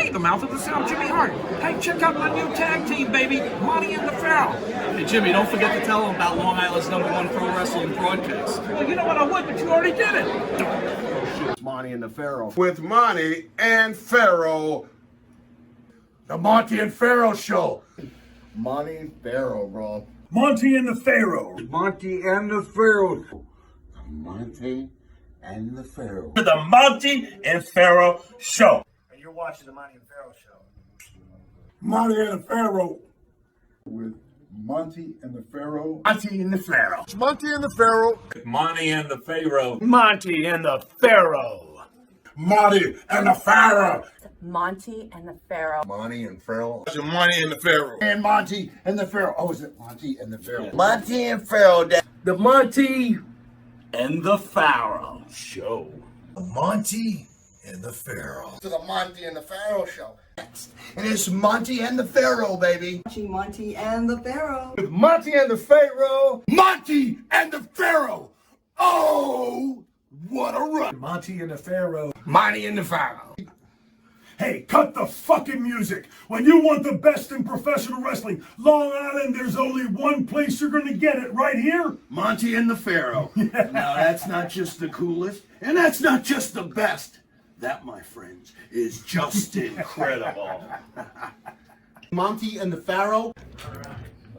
Hey, the mouth of the South, Jimmy Hart. Hey, check out my new tag team, baby, Monte the Pharaoh. Hey, Jimmy, don't forget to tell them about Long Island's #1 pro wrestling broadcast. Well, you know what, I would, but you already did it. Monty and the Pharaoh. With Monty and Pharaoh. The Monty and Pharaoh Show. Monty and Pharaoh, bro. Monty and the Pharaoh. Monty and the Pharaoh. Monty and the Pharaoh. The Monty and Pharaoh Show. And you're watching the Monty and Pharaoh Show. Monty and the Pharaoh. With Monty and the Pharaoh. Monty and the Pharaoh. Monty and the Pharaoh. Monty and the Pharaoh. Monty and the Pharaoh. Monty and the Pharaoh. Monty and the Pharaoh. Monty and Pharaoh. Monty and the Pharaoh. And Monty and the Pharaoh. Oh, is it Monty and the Pharaoh? Monty and Pharaoh. The Monty and the Pharaoh Show. Monty and the Pharaoh. To the Monty and the Pharaoh Show. And it's Monty and the Pharaoh, baby. Monty and the Pharaoh. With Monty and the Pharaoh. Monty and the Pharaoh. Oh, what a run. Monty and the Pharaoh. Monty and the Pharaoh. Hey, cut the fucking music. When you want the best in professional wrestling, Long Island, there's only one place you're going to get it, right here. Monty and the Pharaoh. Now that's not just the coolest, and that's not just the best. That, my friends, is just incredible. Monty and the Pharaoh.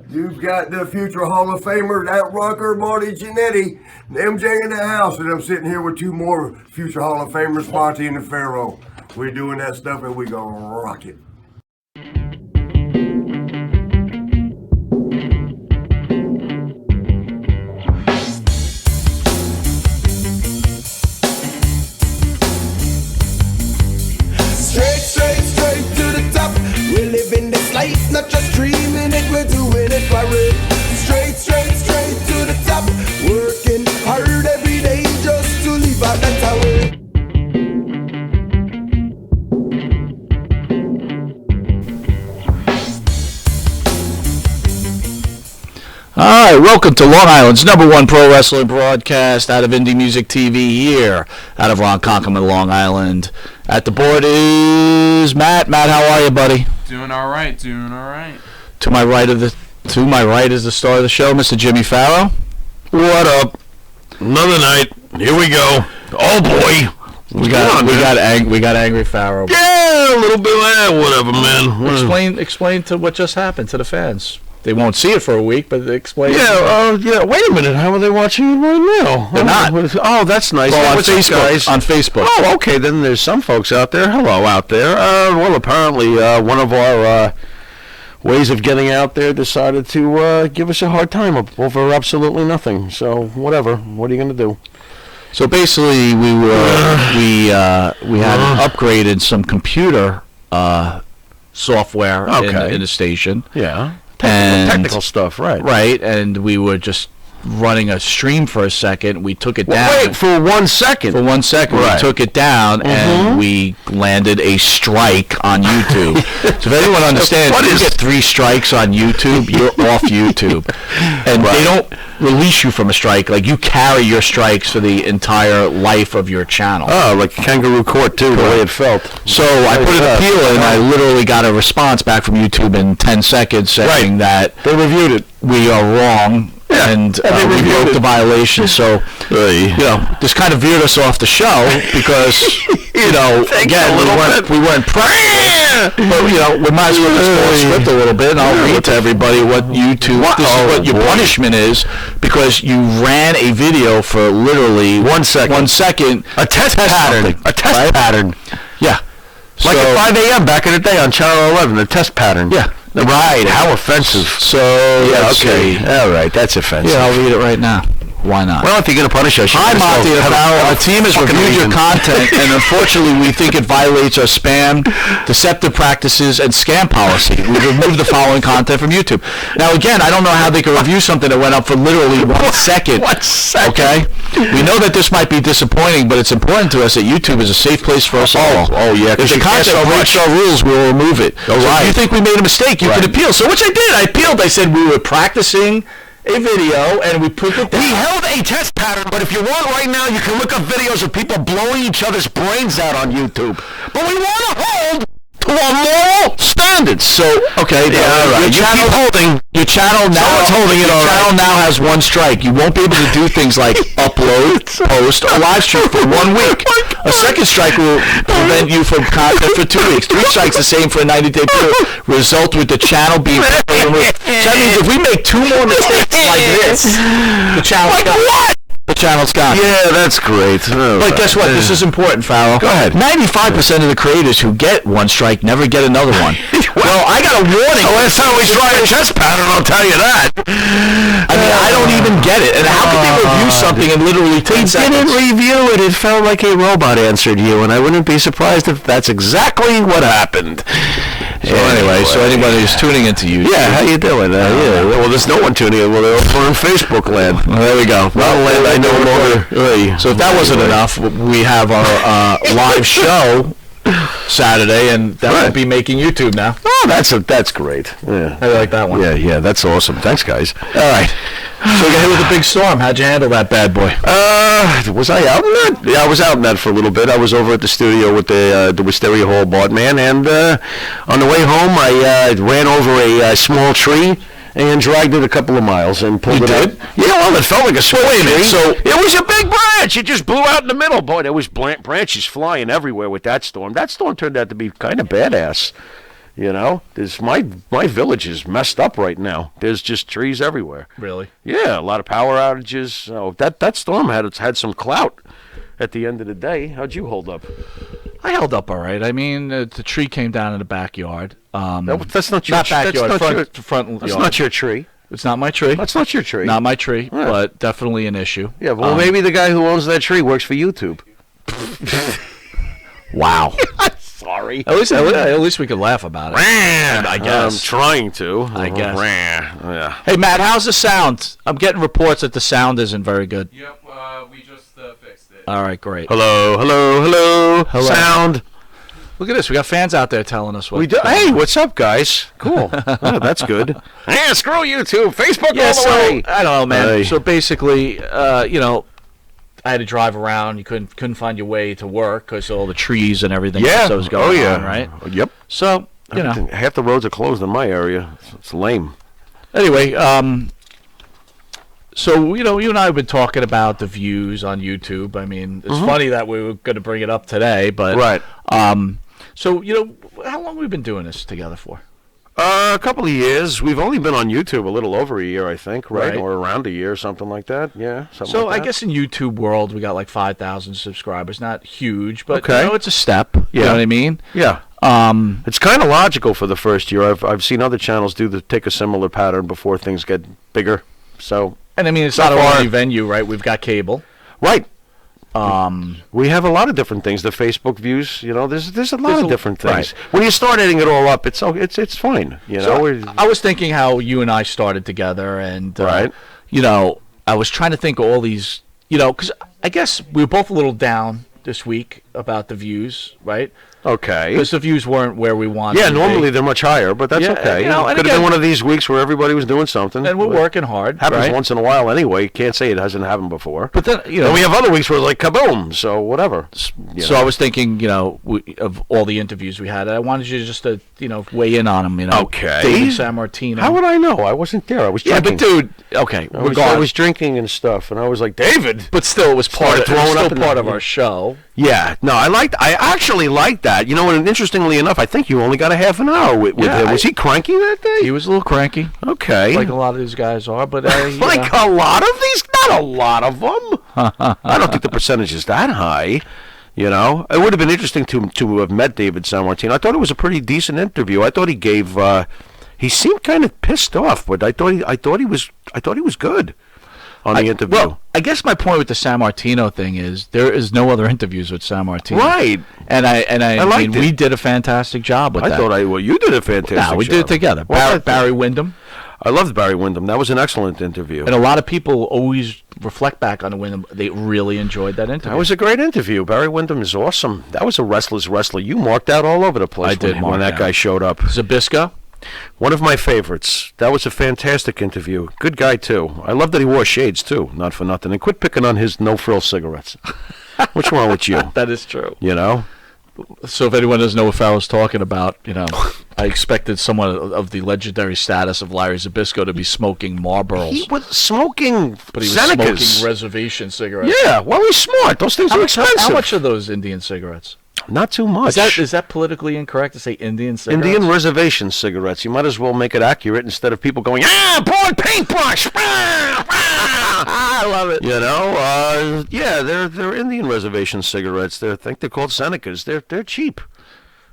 You've got the future Hall of Famer, that rocker, Marty Jannettys, and MJ in the house, and I'm sitting here with two more future Hall of Famers, Monty and the Pharaoh. We're doing that stuff, and we gonna rock it. Straight to the top. We're living this life, not just dreaming it, we're doing it for real. Straight to the top. Working hard every day just to live out that tower. All right, welcome to Long Island's #1 pro wrestling broadcast out of Indie Music TV here, out of Ronkonkoma, Long Island. At the board is Matt. Matt, how are you, buddy? Doing all right. To my right is the star of the show, Mr. Jimmy Pharaoh. What up? Another night. Here we go. Oh boy. We got angry Pharaoh. Yeah, a little bit of that. Whatever, man. Explain to what just happened to the fans. They won't see it for a week, but explain. Yeah. Wait a minute. How are they watching it right now? They're not. Oh, that's nice. Well, on What's up, Facebook. guys? On Facebook. Oh, okay. Then there's some folks out there. Hello, out there. Well, apparently, one of our ways of getting out there decided to give us a hard time over absolutely nothing. So, whatever. What are you going to do? So basically, we had upgraded some computer software in the station. Yeah. And Technical stuff, right? Right, and we were just running a stream for a second. We took it down. Wait, for 1 second. For 1 second, Right. we took it down, and we landed a strike on YouTube. So if anyone understands, if you get 3 strikes on YouTube, you're off YouTube. And they don't release you from a strike. Like, you carry your strikes for the entire life of your channel. Oh, like kangaroo court, too, the way it felt. So I put an appeal in, and I literally got a response back from YouTube in 10 seconds saying that they reviewed it. We are wrong. And we broke the violation, so this kind of veered us off the show because again we weren't practicing. But we might as well just go script a little bit, and I'll read to everybody what YouTube. This is what your punishment is, because you ran a video for literally 1 second. 1 second. A test pattern. A test pattern. Yeah. Like at 5 a.m. back in the day on Channel 11, a test pattern. Yeah. Right, how offensive. So, yeah, okay. All right, that's offensive. Yeah, I'll read it right now. Why not? Well, if you're going to punish us, Hi, Monty the Pharaoh. Our team has reviewed your content, and unfortunately, we think it violates our spam, deceptive practices, and scam policy. We've removed the following content from YouTube. Now, again, I don't know how they can review something that went up for literally 1 second. 1 second. Okay? We know that this might be disappointing, but it's important to us that YouTube is a safe place for us all. Oh, yeah. If the content breaks our rules, we will remove it. So if you think we made a mistake, you can appeal. So, which I did. I appealed. I said we were practicing a video, and we put it down. We held a test pattern, but if you want right now, you can look up videos of people blowing each other's brains out on YouTube. But we want to hold to moral standards. So okay, all right. Your channel now. Someone's holding it. Your channel now has one strike. You won't be able to do things like upload, post, or live stream for 1 week. A second strike will prevent you from content for 2 weeks. 3 strikes the same for a 90-day period. Result with the channel being removed. So that means if we make 2 more mistakes like this, the channel's gone. The channel's gone. Yeah, that's great. But guess what? This is important, Pharaoh. Go ahead. 95% of the creators who get one strike never get another one. Well, I got a warning. The last time we tried a chest pattern, I'll tell you that. I mean, I don't even get it. And how could they review something in literally 10 seconds? They didn't review it. It felt like a robot answered you, and I wouldn't be surprised if that's exactly what happened. So anyway, so anybody who's tuning into you. Yeah, how you doing? Yeah. Well, there's no one tuning in. Well, they're over in Facebook land. Well, there we go. Well, land I no longer. So if that wasn't enough, we have our live show Saturday, and that will be making YouTube now. Oh, that's great. Yeah, I like that one. Yeah, that's awesome. Thanks, guys. All right. So we got hit with a big storm. How'd you handle that bad boy? Was I out in that? Yeah, I was out in that for a little bit. I was over at the studio with the Wisteria Hall Bartman, and on the way home, I ran over a small tree and dragged it a couple of miles and pulled it out. Yeah, well, it felt like a small tree. So it was a big branch. It just blew out in the middle. Boy, there was branches flying everywhere with that storm. That storm turned out to be kind of badass. You know, my village is messed up right now. There's just trees everywhere. Really? Yeah, a lot of power outages. So that storm had some clout at the end of the day. How'd you hold up? I held up all right. I mean, the tree came down in the backyard. That's not your backyard. Front yard. That's not your tree. It's not my tree. That's not your tree. Not my tree, but definitely an issue. Yeah, well, maybe the guy who owns that tree works for YouTube. Wow. Sorry. At least we could laugh about it. I guess. I'm trying to. I guess. Yeah. Hey, Matt, how's the sound? I'm getting reports that the sound isn't very good. Yep, we just fixed it. All right, great. Hello. Sound. Look at this. We got fans out there telling us what. We do. Hey, what's up, guys? Cool. Oh, that's good. Yeah, screw YouTube. Facebook all the way. I don't know, man. So basically, I had to drive around. You couldn't find your way to work because of all the trees and everything that was going on, right? Yep. So, half the roads are closed in my area. It's lame. Anyway, so, you and I have been talking about the views on YouTube. I mean, it's funny that we were going to bring it up today, but... Right. So, how long have we been doing this together for? A couple of years. We've only been on YouTube a little over a year, I think, right? Or around a year, something like that. Yeah. So like I guess in YouTube world, we got like 5,000 subscribers. Not huge, but okay. It's a step. You know what I mean? Yeah. It's kind of logical for the first year. I've seen other channels take a similar pattern before things get bigger. So. And I mean, it's not our only venue, right? We've got cable. Right. We have a lot of different things. The Facebook views, there's a lot of different things. Right. When you start adding it all up, it's fine. So I was thinking how you and I started together, and right. I was trying to think of all these, because I guess we were both a little down this week about the views, right? Okay. Because the views weren't where we wanted. Yeah, normally they're much higher, but that's okay. Could have been one of these weeks where everybody was doing something. And we're working hard. Happens once in a while anyway. Can't say it hasn't happened before. But then, and we have other weeks where it's like kaboom. So whatever. So I was thinking, of all the interviews we had, I wanted you just to, weigh in on them. Okay. David Sammartino. How would I know? I wasn't there. I was drinking. Yeah, but dude, okay. I was drinking and stuff, and I was like, David. But still, it was part of our show. Yeah, no, I actually liked that. And interestingly enough, I think you only got a half an hour with him. Was he cranky that day? He was a little cranky. Okay. Like a lot of these guys are, but... like a lot of these? Not a lot of them. I don't think the percentage is that high. It would have been interesting to have met David Sammartino. I thought it was a pretty decent interview. I thought he gave... he seemed kind of pissed off, but I thought he was good. On the interview. Well, I guess my point with the Sammartino thing is there is no other interviews with Sammartino. Right. And I mean, we did a fantastic job with that. I thought you did a fantastic job. We did it together. Barry Windham. I loved Barry Windham. That was an excellent interview. And a lot of people always reflect back on the Windham. They really enjoyed that interview. That was a great interview. Barry Windham is awesome. That was a wrestler's wrestler. You marked out all over the place when that guy showed up. Zabisco? One of my favorites. That was a fantastic interview. Good guy, too. I love that he wore shades, too. Not for nothing. And quit picking on his no-frill cigarettes. What's wrong with you? That is true. So if anyone doesn't know what Pharaoh's talking about, I expected someone of the legendary status of Larry Zabisco to be smoking Marlboros. He was smoking But he was Senecas. smoking reservation cigarettes. Yeah, well, he's smart. Those things are expensive. How much are those Indian cigarettes? Not too much. Is that politically incorrect to say Indian cigarettes? Indian reservation cigarettes. You might as well make it accurate instead of people going, broad paintbrush. I love it. Yeah, they're Indian reservation cigarettes. I think they're called Senecas. They're cheap.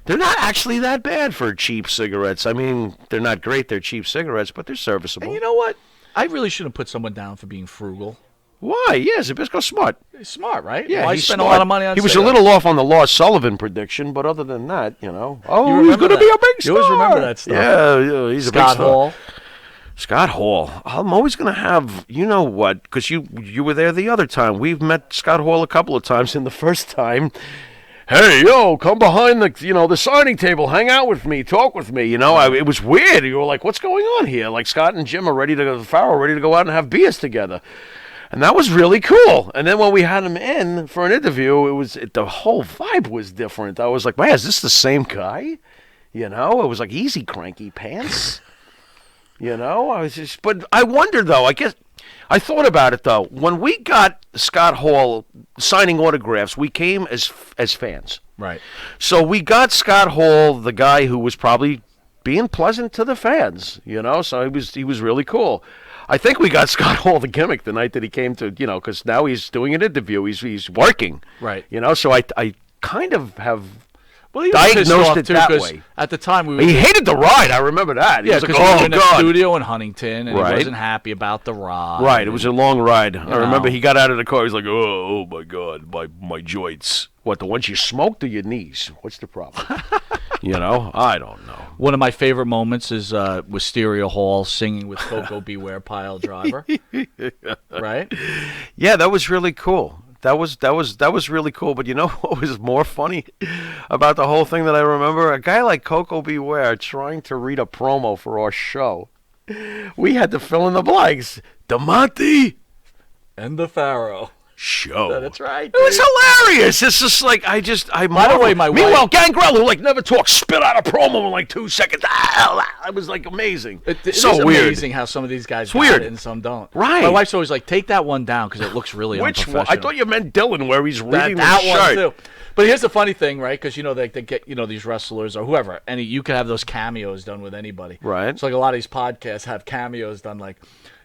They're not actually that bad for cheap cigarettes. I mean, they're not great. They're cheap cigarettes, but they're serviceable. And you know what? I really shouldn't put someone down for being frugal. Why? Yeah, Zabisco's smart. He's smart, right? Yeah, Why he's spend smart. a lot of money on He was a cigarettes? little off on the Lars Sullivan prediction, but other than that, he's remember going to be a big star. You always remember that stuff. Yeah, he's a big Scott star. Hall. Scott Hall. I'm always going to have, you know what, because you were there the other time. We've met Scott Hall a couple of times, and the first time, hey, come behind the signing table, hang out with me, talk with me. It was weird. You were like, what's going on here? Like Scott and Jim are ready to go out and have beers together. And that was really cool. And then when we had him in for an interview, the whole vibe was different. I was like, man, is this the same guy? It was like easy cranky pants. But I wonder though, I thought about it though. When we got Scott Hall signing autographs, we came as fans. Right. So we got Scott Hall, the guy who was probably being pleasant to the fans, so he was really cool. I think we got Scott Hall the gimmick the night that he came to, because now he's doing an interview. He's working. Right. So I kind of have he was pissed diagnosed off it too, that 'cause way. At the time, He hated the ride. I remember that. He Yeah, was because like, we oh, were in the God. studio in Huntington, and Right. he wasn't happy about the ride. Right, it was a long ride. I remember know. he got out of the car. He's like, oh my God, my joints. What, the ones you smoked or your knees? What's the problem? I don't know. One of my favorite moments is Wisteria Hall singing with Coco Beware Pile Driver. Right? Yeah, that was really cool. That was really cool. But you know what was more funny about the whole thing that I remember? A guy like Coco Beware trying to read a promo for our show. We had to fill in the blanks. The Monte And the Pharaoh. Show. That's right. It was hilarious. It's just like I By the way, my meanwhile, wife- Gangrel, who never talks, spit out a promo in like 2 seconds. It was like amazing. It so is weird. amazing how some of these guys got weird. it and some don't. Right. My wife's always like, take that one down because it looks really Which one? unprofessional. I thought you meant Dylan, where he's reading that the one shirt. too. But here's the funny thing, right? Because they get these wrestlers or whoever, and you can have those cameos done with anybody. Right. So like a lot of these podcasts have cameos done like,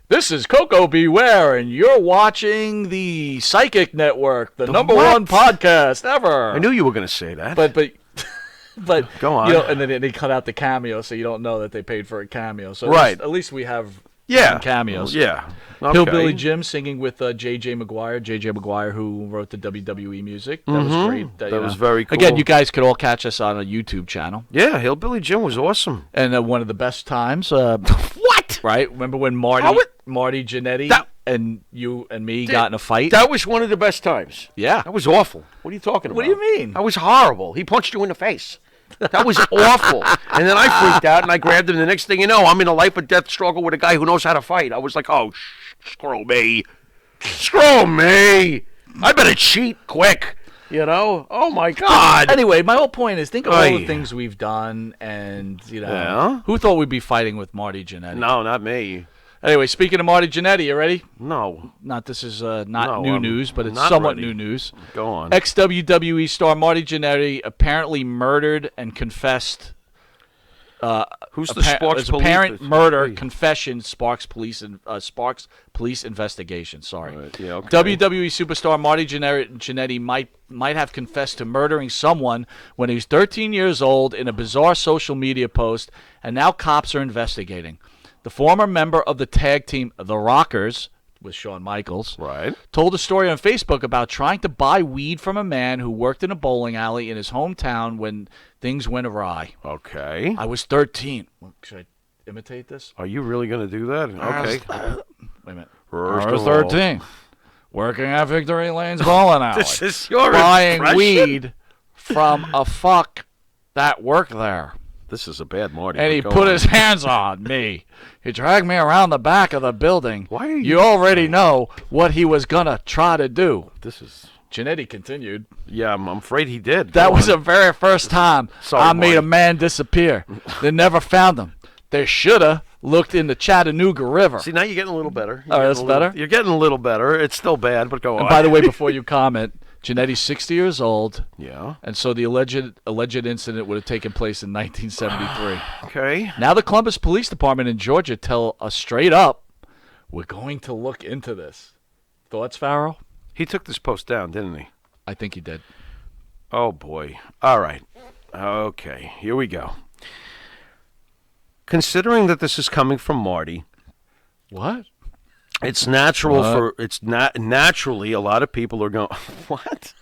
this is Coco Beware, and you're watching the Psychic Network, the number what? one podcast ever. I knew you were going to say that. But Go on. and then they cut out the cameo, so you don't know that they paid for a cameo. So Right. at least we have yeah. cameos. Yeah. Okay. Hillbilly Jim singing with J.J. Maguire, who wrote the WWE music. That was great. That was very cool. Again, you guys could all catch us on a YouTube channel. Yeah, Hillbilly Jim was awesome. And one of the best times. What? Right? Remember when Marty Jannettys and you and me got in a fight? That was one of the best times. Yeah. That was awful. What are you talking about? What do you mean? That was horrible. He punched you in the face. That was awful. And then I freaked out and I grabbed him. The next thing you know, I'm in a life or death struggle with a guy who knows how to fight. I was like, oh, screw me. Screw me. I better cheat quick. Oh my God. Anyway, my whole point is think of all Oy. the things we've done, and Yeah. who thought we'd be fighting with Marty Jannettys? No, not me. Anyway, speaking of Marty Jannetty, you ready? No. This is No, new I'm news, but it's not somewhat ready. new news. Go on. Ex-WWE star Marty Jannetty apparently murdered and confessed. Who's the Sparks as police? apparent murder Hey. confession sparks police investigation. Sorry. Right, yeah, okay. WWE superstar Marty Jannetty might have confessed to murdering someone when he was 13 years old in a bizarre social media post, and now cops are investigating. The former member of the tag team The Rockers, with Shawn Michaels, Right. told a story on Facebook about trying to buy weed from a man who worked in a bowling alley in his hometown when things went awry. Okay. I was 13. Should I imitate this? Are you really going to do that? Okay. Wait a minute. First I was of all- 13. Working at Victory Lane's bowling alley. This is your buying impression? weed from a fuck that worked there. This is a bad Marty. And he Go put on. his hands on me. He dragged me around the back of the building. Why are You already know what he was going to try to do. This is... Jannetti continued. Yeah, I'm afraid he did. That was the very first time Sorry, I made a Marty. man disappear. They never found him. They shoulda looked in the Chattanooga River. See, now you're getting a little better. Oh, that's better? You're getting a little better. It's still bad, but go on. And by the way, before you comment, Jannetty's 60 years old. Yeah. And so the alleged incident would have taken place in 1973. Okay. Now the Columbus Police Department in Georgia tell us straight up, we're going to look into this. Thoughts, Pharaoh? He took this post down, didn't he? I think he did. Oh, boy. All right. Okay, here we go. Considering that this is coming from Marty. What? It's natural naturally a lot of people are going, what?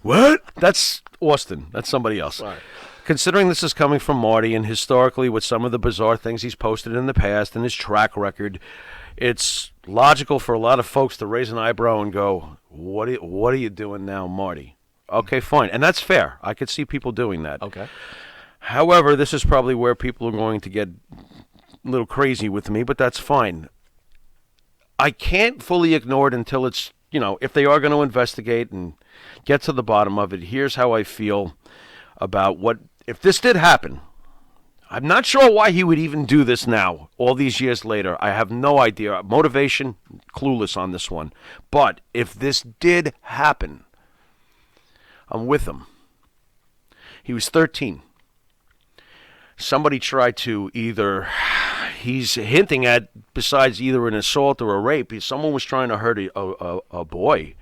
What? That's Austin. That's somebody else. Right. Considering this is coming from Marty and historically with some of the bizarre things he's posted in the past and his track record, it's logical for a lot of folks to raise an eyebrow and go, what are you doing now, Marty? Okay, fine. And that's fair. I could see people doing that. Okay. However, this is probably where people are going to get a little crazy with me, but that's fine. I can't fully ignore it until it's, if they are going to investigate and get to the bottom of it. Here's how I feel about if this did happen. I'm not sure why he would even do this now, all these years later. I have no idea. Motivation, clueless on this one. But if this did happen, I'm with him. He was 13. Somebody tried to he's hinting at, besides either an assault or a rape, someone was trying to hurt a boy.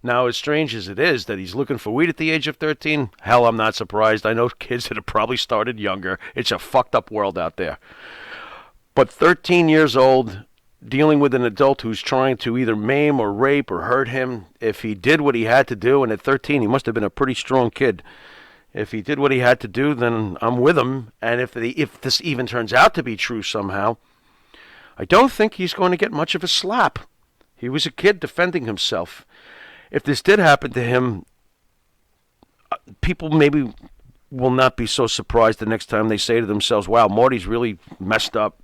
Now, as strange as it is that he's looking for weed at the age of 13, hell, I'm not surprised. I know kids that have probably started younger. It's a fucked up world out there. But 13 years old, dealing with an adult who's trying to either maim or rape or hurt him, if he did what he had to do, and at 13 he must have been a pretty strong kid. If he did what he had to do, then I'm with him. And if this even turns out to be true somehow, I don't think he's going to get much of a slap. He was a kid defending himself. If this did happen to him, people maybe will not be so surprised the next time they say to themselves, wow, Marty's really messed up.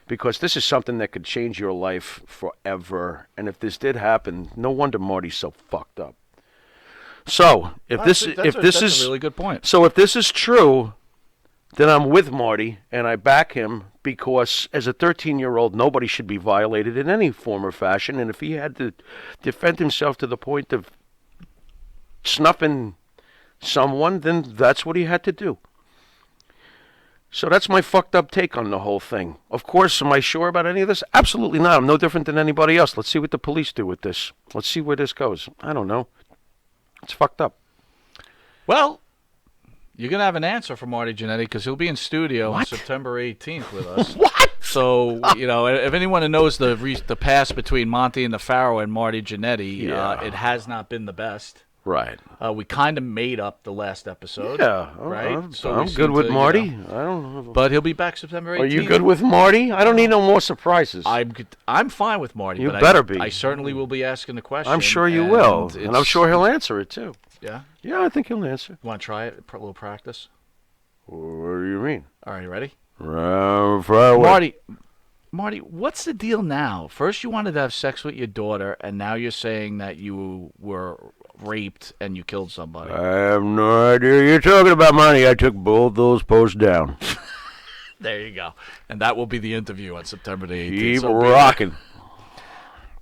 Because this is something that could change your life forever. And if this did happen, no wonder Marty's so fucked up. So, that's a really good point. So if this is true, then I'm with Marty and I back him because as a 13-year-old, nobody should be violated in any form or fashion. And if he had to defend himself to the point of snuffing someone, then that's what he had to do. So that's my fucked up take on the whole thing. Of course, am I sure about any of this? Absolutely not. I'm no different than anybody else. Let's see what the police do with this. Let's see where this goes. I don't know. It's fucked up. Well, you're going to have an answer from Marty Jannetti because he'll be in studio on September 18th with us. What? So, if anyone knows the past between Monte and the Pharaoh and Marty Jannetti, it has not been the best. Right. We kind of made up the last episode. Yeah. Right? So I'm good with Marty. I don't know. But he'll be back September 18th. Are you good with Marty? I don't need no more surprises. I'm fine with Marty. You better be. I certainly will be asking the question. I'm sure you will. And I'm sure he'll answer it, too. Yeah? Yeah, I think he'll answer. You want to try it? A little practice? What do you mean? All right, you ready? Marty, what's the deal now? First you wanted to have sex with your daughter, and now you're saying that you were raped and you killed somebody. I have no idea you're talking about, Monty. I took both those posts down. There you go. And that will be the interview on September the 18th. Keep rocking.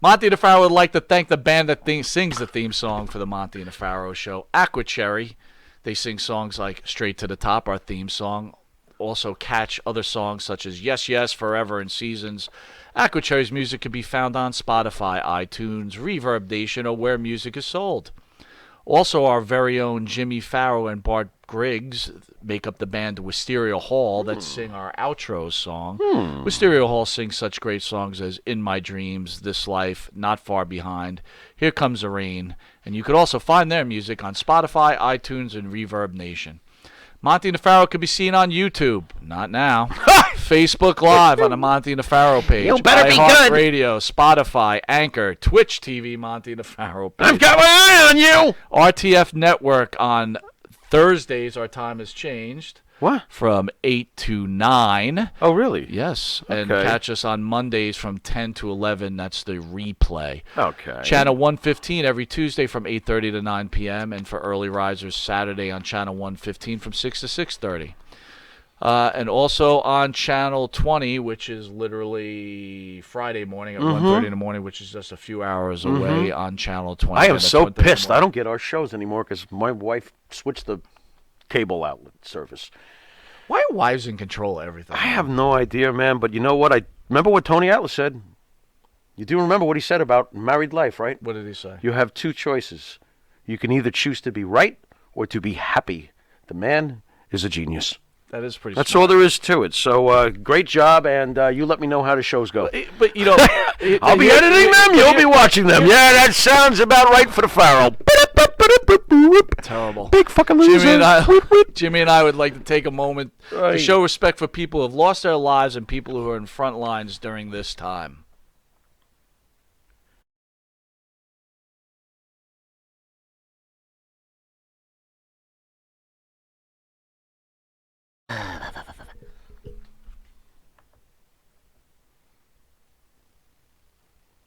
Monte the Pharaoh would like to thank the band that sings the theme song for the Monte and the Pharaoh show, Aqua Cherry. They sing songs like Straight to the Top, our theme song. Also catch other songs such as Yes, Yes, Forever, and Seasons. Aqua Cherry's music can be found on Spotify, iTunes, Reverb Nation, or where music is sold. Also, our very own Jimmy Farrow and Bart Griggs make up the band Wisteria Hall that sing our outro song. Wisteria Hall sings such great songs as In My Dreams, This Life, Not Far Behind, Here Comes the Rain, and you could also find their music on Spotify, iTunes, and Reverb Nation. Monte and the Pharaoh can be seen on YouTube. Not now. Facebook Live on the Monte and the Pharaoh page. You better be good. Radio, Spotify, Anchor, Twitch TV, Monte and the Pharaoh page. I've got my eye on you. RTF Network on Thursdays. Our time has changed. What? From 8 to 9. Oh, really? Yes. And Okay. catch us on Mondays from 10 to 11. That's the replay. Okay. Channel 115 every Tuesday from 8:30 to 9 p.m. And for early risers, Saturday on Channel 115 from 6 to 6:30. And also on Channel 20, which is literally Friday morning at 1:30 in the morning, which is just a few hours away on Channel 20. I am And so that's 1:30 in the pissed. I morning. don't get our shows anymore because my wife switched the cable outlet service. Why are wives in control of everything? I have no idea, man. But you know what? I remember what Tony Atlas said. You do remember what he said about married life, right? What did he say? You have two choices. You can either choose to be right or to be happy. The man is a genius. That is pretty That's smart. all there is to it. So great job, and you let me know how the shows go. But, you know... I'll be editing them. You'll be watching them. Yeah, that sounds about right for the Pharaoh. Terrible. Big fucking loser. Jimmy and I would like to take a moment to Right. show respect for people who have lost their lives and people who are in front lines during this time.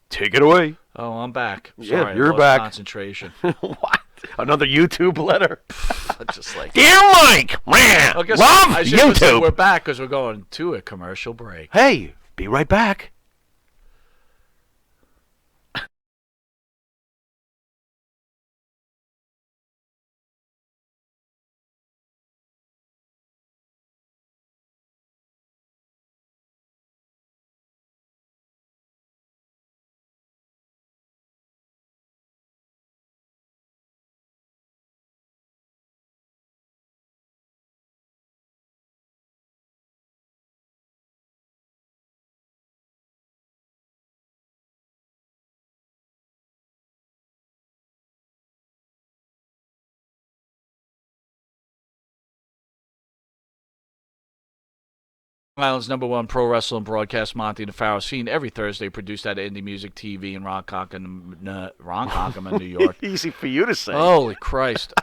Take it away. Oh, I'm back. Yeah, Sorry, I you're lost back. Concentration. What? Another YouTube letter? Just like... Dear Mike, man, I guess love I should have said YouTube. we're back because we're going to a commercial break. Hey, be right back. Long Island's #1 pro wrestling broadcast, Monte The Pharaoh, seen every Thursday, produced at Indie Music TV in Ronkonkoma, New York. Easy for you to say. Holy Christ.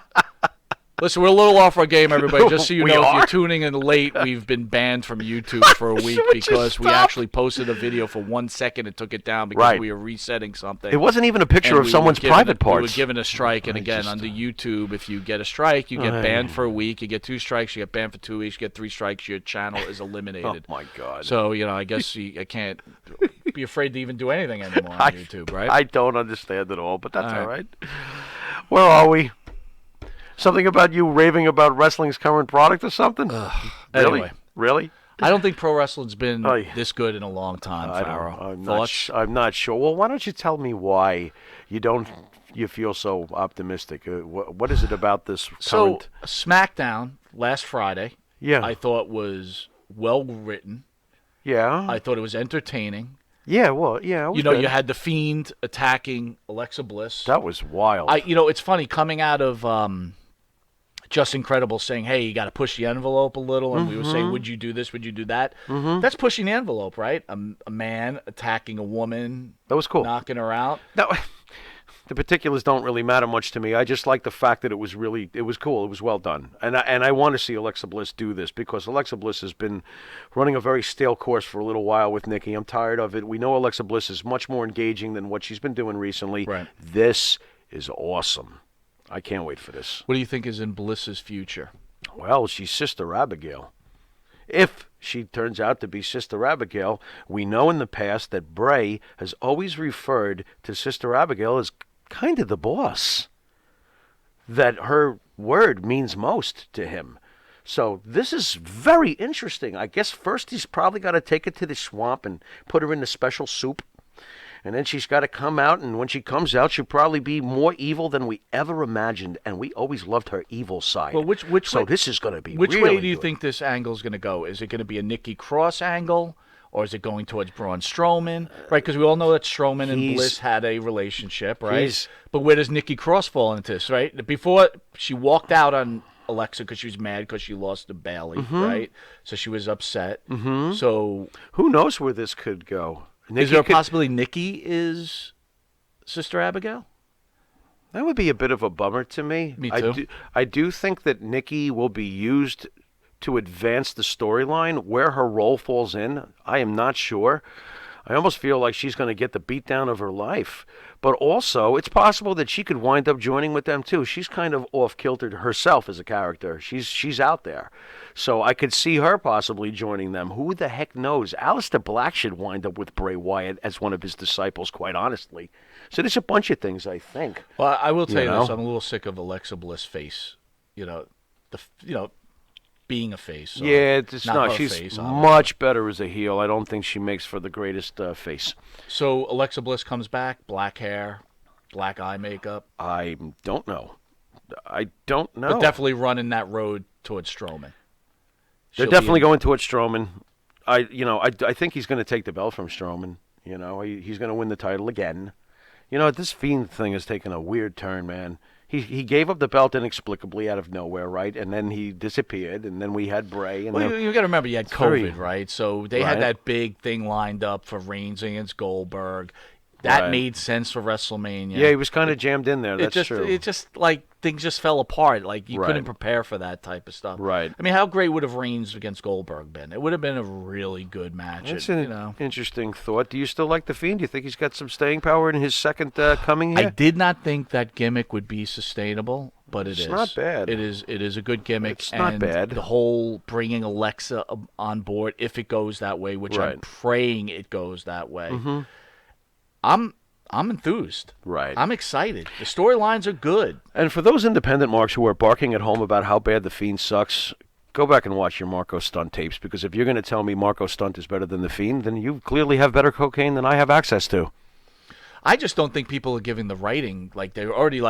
Listen, we're a little off our game, everybody. Just so you We know, if are? you're tuning in late, we've been banned from YouTube for a week Would you because we stop? actually posted a video for 1 second and took it down because Right. we were resetting something. It wasn't even a picture And of we someone's were given private We were parts. given a strike, and I again, just- under YouTube, if you get a strike, you get Aye. banned for a week. You get 2 strikes, you get banned for 2 weeks. You get 3 strikes, your channel is eliminated. Oh, my God. So, you know, I guess I can't be afraid to even do anything anymore on YouTube, right? I don't understand it all, but that's All all right. right. Where are we? Something about you raving about wrestling's current product or something? Really? Anyway. Really? I don't think pro wrestling's been Aye. this good in a long time, I don't, Pharaoh. I'm, not Thoughts? I'm not sure. Well, why don't you tell me why you feel so optimistic? What is it about this So, current? SmackDown last Friday, Yeah. I thought was well written. Yeah. I thought it was entertaining. Yeah, well, yeah. it was You know, good. you had the Fiend attacking Alexa Bliss. That was wild. It's funny coming out of Just Incredible saying, "Hey, you got to push the envelope a little," and we were saying, "Would you do this? Would you do that?" That's pushing the envelope, right? A man attacking a woman, That was cool. knocking her out. No, the particulars don't really matter much to me. I just like the fact that it was cool. It was well done. And I want to see Alexa Bliss do this because Alexa Bliss has been running a very stale course for a little while with Nikki. I'm tired of it. We know Alexa Bliss is much more engaging than what she's been doing recently. Right. This is awesome. I can't wait for this. What do you think is in Bliss's future? Well, she's Sister Abigail. If she turns out to be Sister Abigail, we know in the past that Bray has always referred to Sister Abigail as kind of the boss. That her word means most to him. So this is very interesting. I guess first he's probably got to take her to the swamp and put her in the special soup. And then she's got to come out, and when she comes out, she'll probably be more evil than we ever imagined. And we always loved her evil side. Well, which so way, this is going to be which really way do you good. think this angle is going to go? Is it going to be a Nikki Cross angle, or is it going towards Braun Strowman? Right, because we all know that Strowman and Bliss had a relationship, right? he's- But where does Nikki Cross fall into this? Right, before she walked out on Alexa because she was mad because she lost to Bailey, right? So she was upset. Mm-hmm. So Who knows where this could go? is there a possibility Nikki is Sister Abigail? That would be a bit of a bummer to me. Me too. I do think that Nikki will be used to advance the storyline. Where her role falls in, I am not sure. I almost feel like she's going to get the beatdown of her life. But also, it's possible that she could wind up joining with them too. She's kind of off-kiltered herself as a character. She's out there. So I could see her possibly joining them. Who the heck knows? Aleister Black should wind up with Bray Wyatt as one of his disciples, quite honestly. So there's a bunch of things, I think. Well, I will tell you this. I'm a little sick of Alexa Bliss face. Being a face. So yeah, it's not. She's face, much better as a heel. I don't think she makes for the greatest face. So Alexa Bliss comes back, black hair, black eye makeup. I don't know. But definitely running that road towards Strowman. They're definitely going towards Strowman. I think he's going to take the belt from Strowman. He's going to win the title again. This Fiend thing has taken a weird turn, man. He gave up the belt inexplicably out of nowhere, right? And then he disappeared, and then we had Bray. And you got to remember, you had COVID, right? So they had that big thing lined up for Reigns against Goldberg. That made sense for WrestleMania. Yeah, he was kind of jammed in there. That's true. It just, like, things just fell apart. Like, you couldn't prepare for that type of stuff. Right. I mean, how great would have Reigns against Goldberg been? It would have been a really good match. That's an interesting thought. Do you still like The Fiend? Do you think he's got some staying power in his second coming here? I did not think that gimmick would be sustainable, but it's not bad. It is a good gimmick. It's not bad. The whole bringing Alexa on board, if it goes that way, which I'm praying it goes that way. Mm-hmm. I'm enthused. Right. I'm excited. The storylines are good. And for those independent marks who are barking at home about how bad The Fiend sucks, go back and watch your Marco Stunt tapes, because if you're going to tell me Marco Stunt is better than The Fiend, then you clearly have better cocaine than I have access to. I just don't think people are giving the writing, like they're already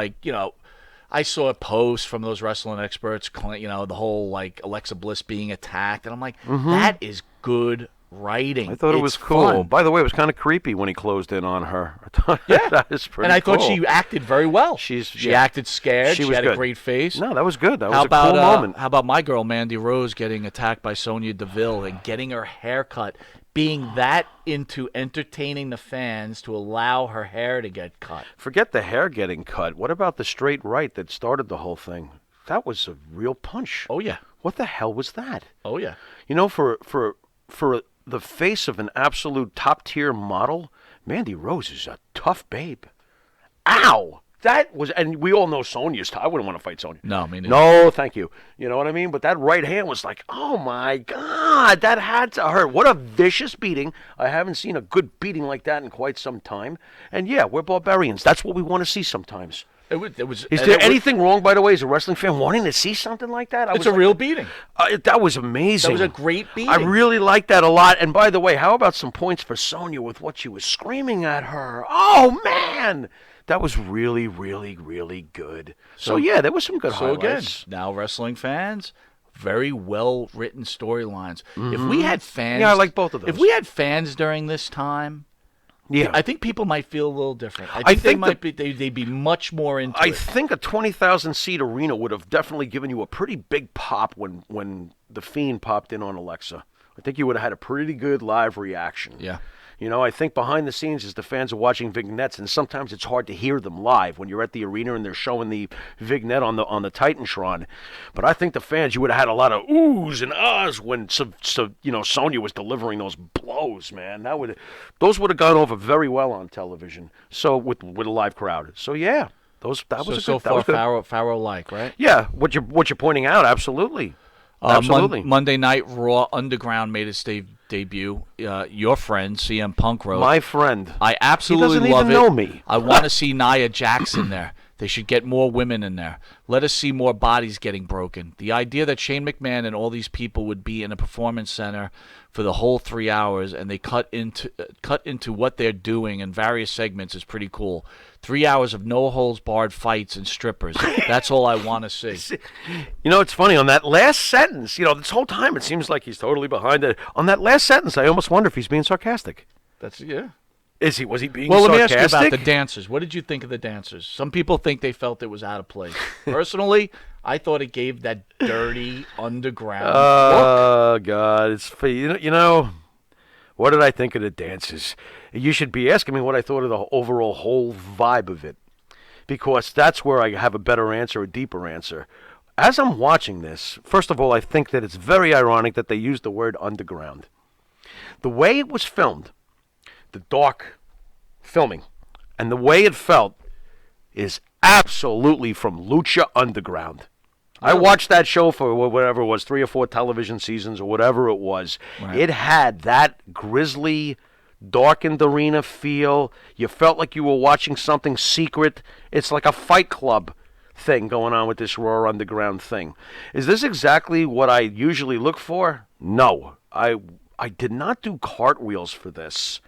I saw a post from those wrestling experts, the whole like Alexa Bliss being attacked, and I'm like, that is good writing. I thought it was cool. Fun. By the way, it was kind of creepy when he closed in on her. Yeah, that is pretty. And I cool. thought she acted very well. She acted scared. She had good. a great face. No, that was good. That was a cool moment. How about my girl Mandy Rose getting attacked by Sonya Deville and getting her hair cut, being that into entertaining the fans to allow her hair to get cut? Forget the hair getting cut. What about the straight right that started the whole thing? That was a real punch. Oh yeah. What the hell was that? Oh yeah. For the face of an absolute top-tier model, Mandy Rose is a tough babe. Ow! That was, and we all know Sonya's tough. I wouldn't want to fight Sonya. No, me neither. No, thank you. You know what I mean? But that right hand was like, oh my God, that had to hurt. What a vicious beating. I haven't seen a good beating like that in quite some time. And yeah, we're barbarians. That's what we want to see sometimes. Is there anything wrong, by the way, as a wrestling fan, wanting to see something like that? It's a real beating. That was amazing. That was a great beating. I really liked that a lot. And by the way, how about some points for Sonya with what she was screaming at her? Oh, man! That was really, really, really good. So yeah, there was some good highlights. Again, now wrestling fans, very well-written storylines. If we had fans... Yeah, I like both of those. If we had fans during this time... Yeah, I think people might feel a little different. I think they'd be much more into it. I think a 20,000-seat arena would have definitely given you a pretty big pop when The Fiend popped in on Alexa. I think you would have had a pretty good live reaction. Yeah. I think behind the scenes as the fans are watching vignettes, and sometimes it's hard to hear them live when you're at the arena and they're showing the vignette on the Titantron. But I think the fans, you would have had a lot of oohs and ahs when Sonya was delivering those blows, man. Those would have gone over very well on television. So with a live crowd. So yeah, Pharaoh-like, right? Yeah, what you're pointing out, absolutely. Absolutely. Monday Night Raw Underground made its debut. Your friend CM Punk wrote. My friend. I absolutely love it. He doesn't even know me. I want to see Nia Jax in there. They should get more women in there. Let us see more bodies getting broken. The idea that Shane McMahon and all these people would be in a performance center for the whole 3 hours and they cut into what they're doing in various segments is pretty cool. 3 hours of no-holds-barred fights and strippers. That's all I want to see. It's funny. On that last sentence, this whole time it seems like he's totally behind it. On that last sentence, I almost wonder if he's being sarcastic. Yeah. Was he being sarcastic? Well, let me ask you about the dancers. What did you think of the dancers? Some people think they felt it was out of place. Personally, I thought it gave that dirty underground look. Oh, God. It's what did I think of the dances? You should be asking me what I thought of the overall whole vibe of it, because that's where I have a better answer, a deeper answer. as I'm watching this, first of all, I think that it's very ironic that they used the word underground. The way it was filmed, the dark filming, and the way it felt is absolutely from Lucha Underground. I watched that show for whatever it was, 3 or 4 television seasons or whatever it was. Right. It had that grisly, darkened arena feel. You felt like you were watching something secret. It's like a Fight Club thing going on with this Raw Underground thing. Is this exactly what I usually look for? No. I did not do cartwheels for this.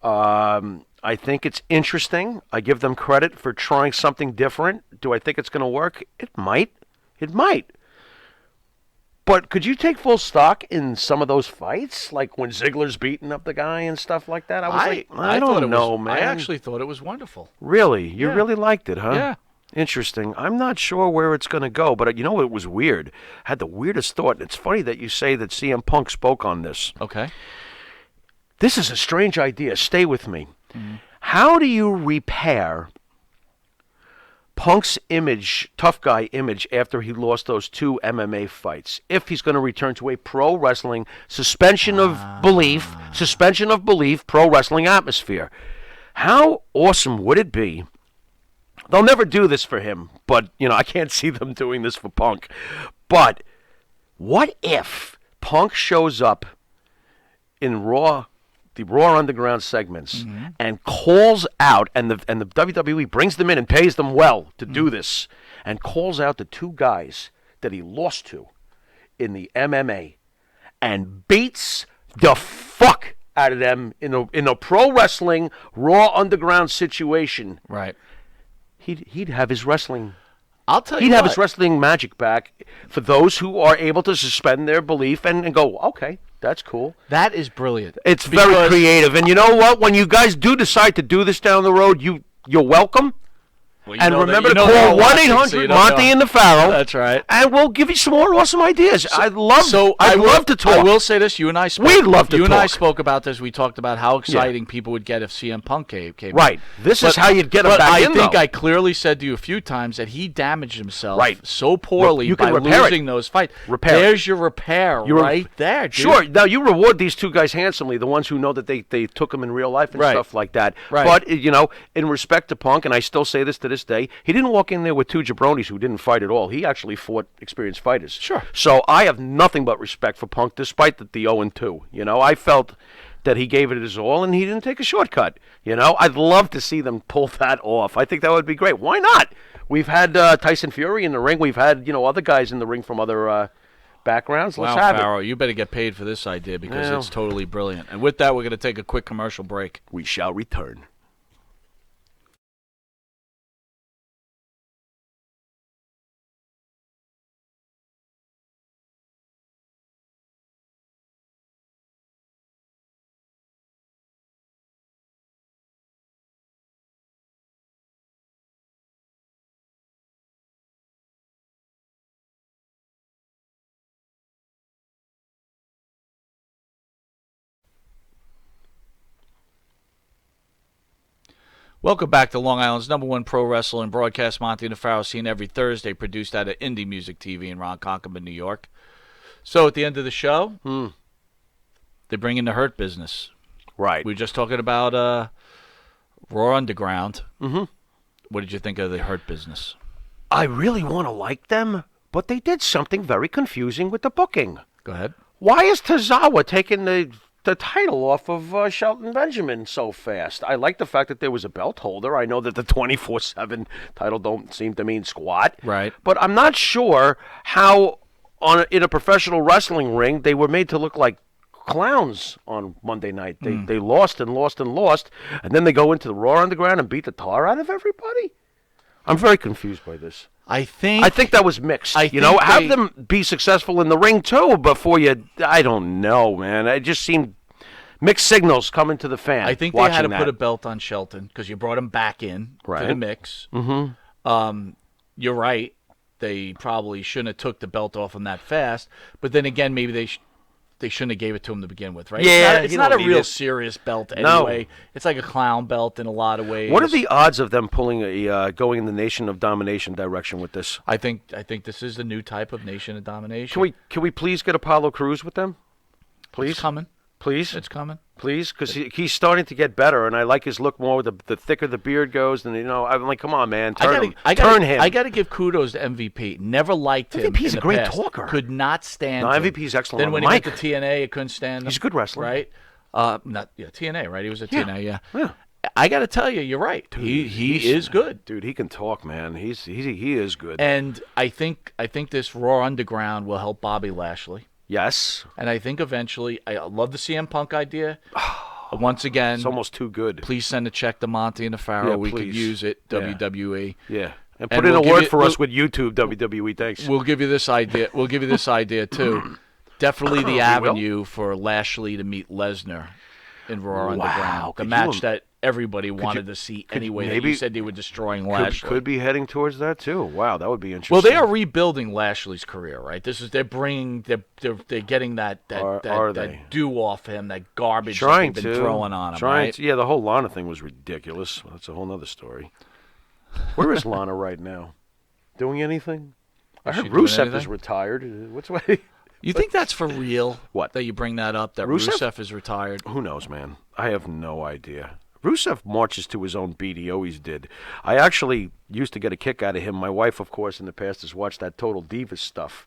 I think it's interesting. I give them credit for trying something different. Do I think it's going to work? It might. It might. But could you take full stock in some of those fights? Like when Ziggler's beating up the guy and stuff like that? I don't know, man. I actually thought it was wonderful. Really? You really liked it, huh? Yeah. Interesting. I'm not sure where it's going to go, but you know it was weird. I had the weirdest thought, and it's funny that you say that CM Punk spoke on this. Okay. This is a strange idea. Stay with me. Mm-hmm. How do you repair Punk's image, tough guy image, after he lost those 2 MMA fights? If he's going to return to a pro wrestling suspension of belief, pro wrestling atmosphere. How awesome would it be? They'll never do this for him, but, I can't see them doing this for Punk. But what if Punk shows up in the Raw Underground segments, and calls out, and the WWE brings them in and pays them well to do this, and calls out the 2 guys that he lost to in the MMA, and beats the fuck out of them in a pro wrestling Raw Underground situation. Right. He'd have his wrestling. I'll tell you. He'd have his wrestling magic back for those who are able to suspend their belief and go, okay, that's cool. That is brilliant. It's very creative. And you know what? When you guys do decide to do this down the road, you're welcome. Well, and remember to call 1-800-Monty and the Pharaoh. That's right. And we'll give you some more awesome ideas. I'd love to talk. I will say this. You and I spoke. We'd love to talk. You and I spoke about this. We talked about how exciting people would get if CM Punk came. Right. This is how you'd get him back in, I think I clearly said to you a few times that he damaged himself so poorly by losing those fights. There's your repair right there, dude. Sure. Now, you reward these 2 guys handsomely, the ones who know that they took him in real life and stuff like that. Right. But, in respect to Punk, and I still say this to this day, he didn't walk in there with 2 jabronis who didn't fight at all. He actually fought experienced fighters. Sure. So I have nothing but respect for Punk, despite the 0-2. I felt that he gave it his all, and he didn't take a shortcut. I'd love to see them pull that off. I think that would be great. Why not? We've had Tyson Fury in the ring. We've had other guys in the ring from other backgrounds. Let's have Pharaoh, you better get paid for this idea because it's totally brilliant. And with that, we're going to take a quick commercial break. We shall return. Welcome back to Long Island's #1 pro wrestler and broadcast, Monte The Pharaoh, seen every Thursday, produced out of Indie Music TV in Ronkonkoma, New York. So at the end of the show, they bring in the Hurt Business. Right. We were just talking about Raw Underground. Mm-hmm. What did you think of the Hurt Business? I really want to like them, but they did something very confusing with the booking. Go ahead. Why is Tozawa taking the title off of Shelton Benjamin so fast? I like the fact that there was a belt holder. I know that the 24/7 title don't seem to mean squat. Right. But I'm not sure how in a professional wrestling ring they were made to look like clowns on Monday night. They lost and lost and lost, and then they go into the Raw Underground and beat the tar out of everybody. I'm very confused by this. I think that was mixed. Have them be successful in the ring too before you. I don't know, man. It just seemed mixed signals coming to the fan. I think they had to put a belt on Shelton because you brought him back in to the mix. Mm-hmm. You're right. They probably shouldn't have took the belt off him that fast. But then again, maybe they shouldn't have gave it to him to begin with, right? Yeah, it's you not a don't need real it. serious belt No. anyway. It's like a clown belt in a lot of ways. What are the odds of them pulling going in the Nation of Domination direction with this? I think this is the new type of Nation of Domination. Can we please get Apollo Crews with them? Please, It's coming. please, It's coming. please, because he's starting to get better, and I like his look more. The thicker the beard goes, and I'm like, come on, man, turn him. I gotta give kudos to MVP. Never liked him. MVP's in a the great past. talker. Could not stand. No, him. MVP's excellent Then on when the he mic. went to TNA, I couldn't stand him. He's a good wrestler, right? TNA, right? He was at Yeah. TNA, yeah. Yeah. I got to tell you, you're right. Dude, he is good, dude. He can talk, man. He is good. and I think this Raw Underground will help Bobby Lashley, yes, and I think eventually I love the CM Punk idea. Once again, it's almost too good. please send a check to Monty and the Pharaoh. Yeah, we could please. use it. Yeah. WWE. Yeah, and And put in we'll a give word you- for us we'll- with YouTube, WWE. Thanks. We'll give you this idea. We'll give you this idea too. Definitely the avenue for Lashley to meet Lesnar in Raw Underground. The could match you- that everybody wanted to see anyway. That maybe- you said they were destroying Lashley. Could be heading towards that too. Wow, that would be interesting. Well, they are rebuilding Lashley's career, right? They're getting that Are they? dew off him, that garbage trying that they've to been throwing on him, trying right? to, yeah, the whole Lana thing was ridiculous. That's a whole nother story. Where is Lana right now? Doing anything? I Is heard she doing Rusev is anything? retired. What's way? You think that's for real? What? That you bring that up? That Rusev? Rusev is retired? Who knows, man? I have no idea. Rusev marches to his own beat. He always did. I actually used to get a kick out of him. My wife, of course, in the past has watched that Total Divas stuff.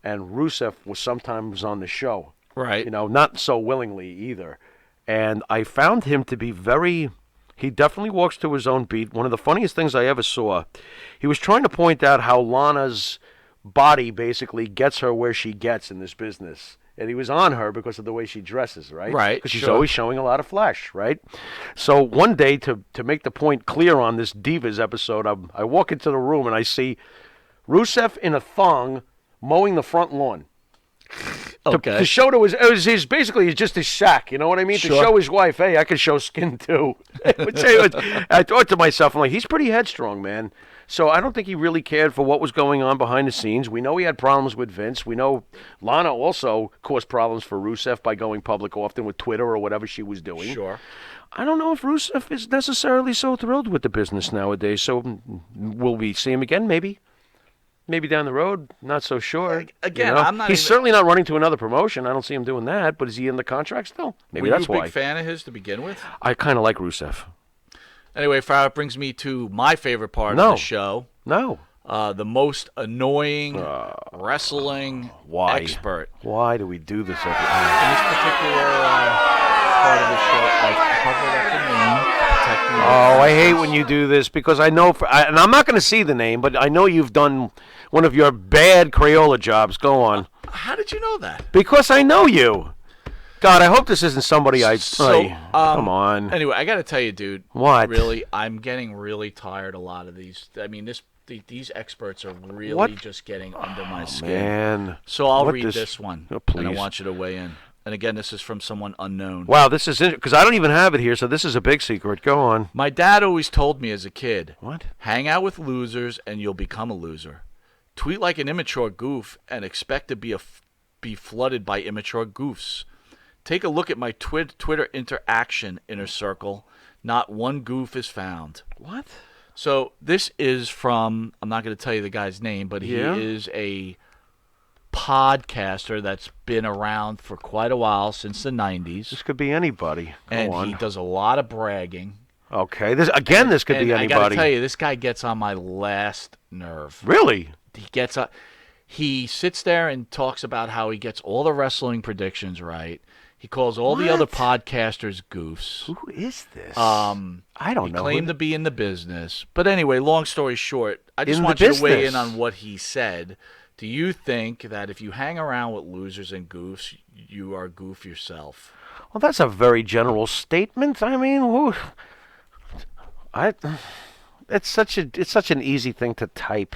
And Rusev was sometimes on the show. Right. You know, not so willingly either. And I found him to be he definitely walks to his own beat. One of the funniest things I ever saw, he was trying to point out how Lana's body basically gets her where she gets in this business. And he was on her because of the way she dresses, right? Right, Because she's sure. always showing a lot of flesh, right? So one day, to make the point clear on this Divas episode, I walk into the room and I see Rusev in a thong mowing the front lawn. Okay. To show to his basically it's just his shack, you know what I mean? Sure. To show his wife, hey, I can show skin too. I thought to myself, I'm like, he's pretty headstrong, man. So I don't think he really cared for what was going on behind the scenes. We know he had problems with Vince. We know Lana also caused problems for Rusev by going public often with Twitter or whatever she was doing. Sure. I don't know if Rusev is necessarily so thrilled with the business nowadays. So will we see him again? Maybe. Maybe down the road, not so sure. Again, you know? I'm not He's even- certainly not running to another promotion. I don't see him doing that. But is he in the contract still? Maybe Were that's you a why. big fan of his to begin with? I kind of like Rusev. Anyway, Farrah brings me to my favorite part No. of the show. No. The most annoying wrestling Why? expert. Why do we do this every In this particular part of the show, I've covered up the name. Protect me. Oh, I hate when you do this because I know, and I'm not going to see the name, but I know you've done one of your bad Crayola jobs. Go on. How did you know that? Because I know you. God, I hope this isn't somebody I. Come on. Anyway, I got to tell you, dude. What? Really, I'm getting really tired. A lot of these. I mean, these experts are really What? just getting under my skin. Man. So I'll What read this one, Oh, and I please. want you to weigh in. And again, this is from someone unknown. Wow, this is because I don't even have it here, so this is a big secret. Go on. My dad always told me as a kid, What? hang out with losers and you'll become a loser. Tweet like an immature goof and expect to be flooded by immature goofs. Take a look at my Twitter interaction inner circle. Not one goof is found. What? So this is from, I'm not going to tell you the guy's name, but he Yeah? is a podcaster that's been around for quite a while, since the 90s. This could be anybody. Go And on. he does a lot of bragging. Okay. This could And be I anybody. gotta tell you, this guy gets on my last nerve. Really? He sits there and talks about how he gets all the wrestling predictions right. He calls all the other What? podcasters goofs. Who is this? I don't know. He claimed to be in the business. But anyway, long story short, I just In the want you to weigh in business. on what he said. Do you think that if you hang around with losers and goofs, you are a goof yourself? Well, that's a very general statement. I mean, it's such an easy thing to type.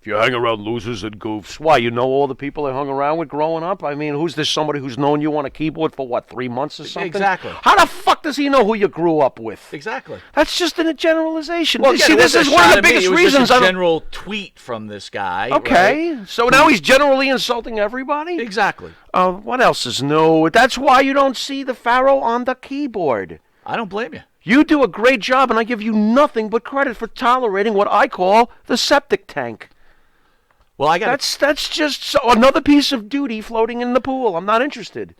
If you hang around losers and goofs, why, you know all the people I hung around with growing up? I mean, who's this somebody who's known you on a keyboard for, what, 3 months or something? Exactly. How the fuck does he know who you grew up with? Exactly. That's just a generalization. Well, See, this is one of the biggest reasons. It was just a general tweet from this guy. Okay, right? So now he's generally insulting everybody? Exactly. What else is new? That's why you don't see the Pharaoh on the keyboard. I don't blame you. You do a great job, and I give you nothing but credit for tolerating what I call the septic tank. Well, I got that's just another piece of duty floating in the pool. I'm not interested.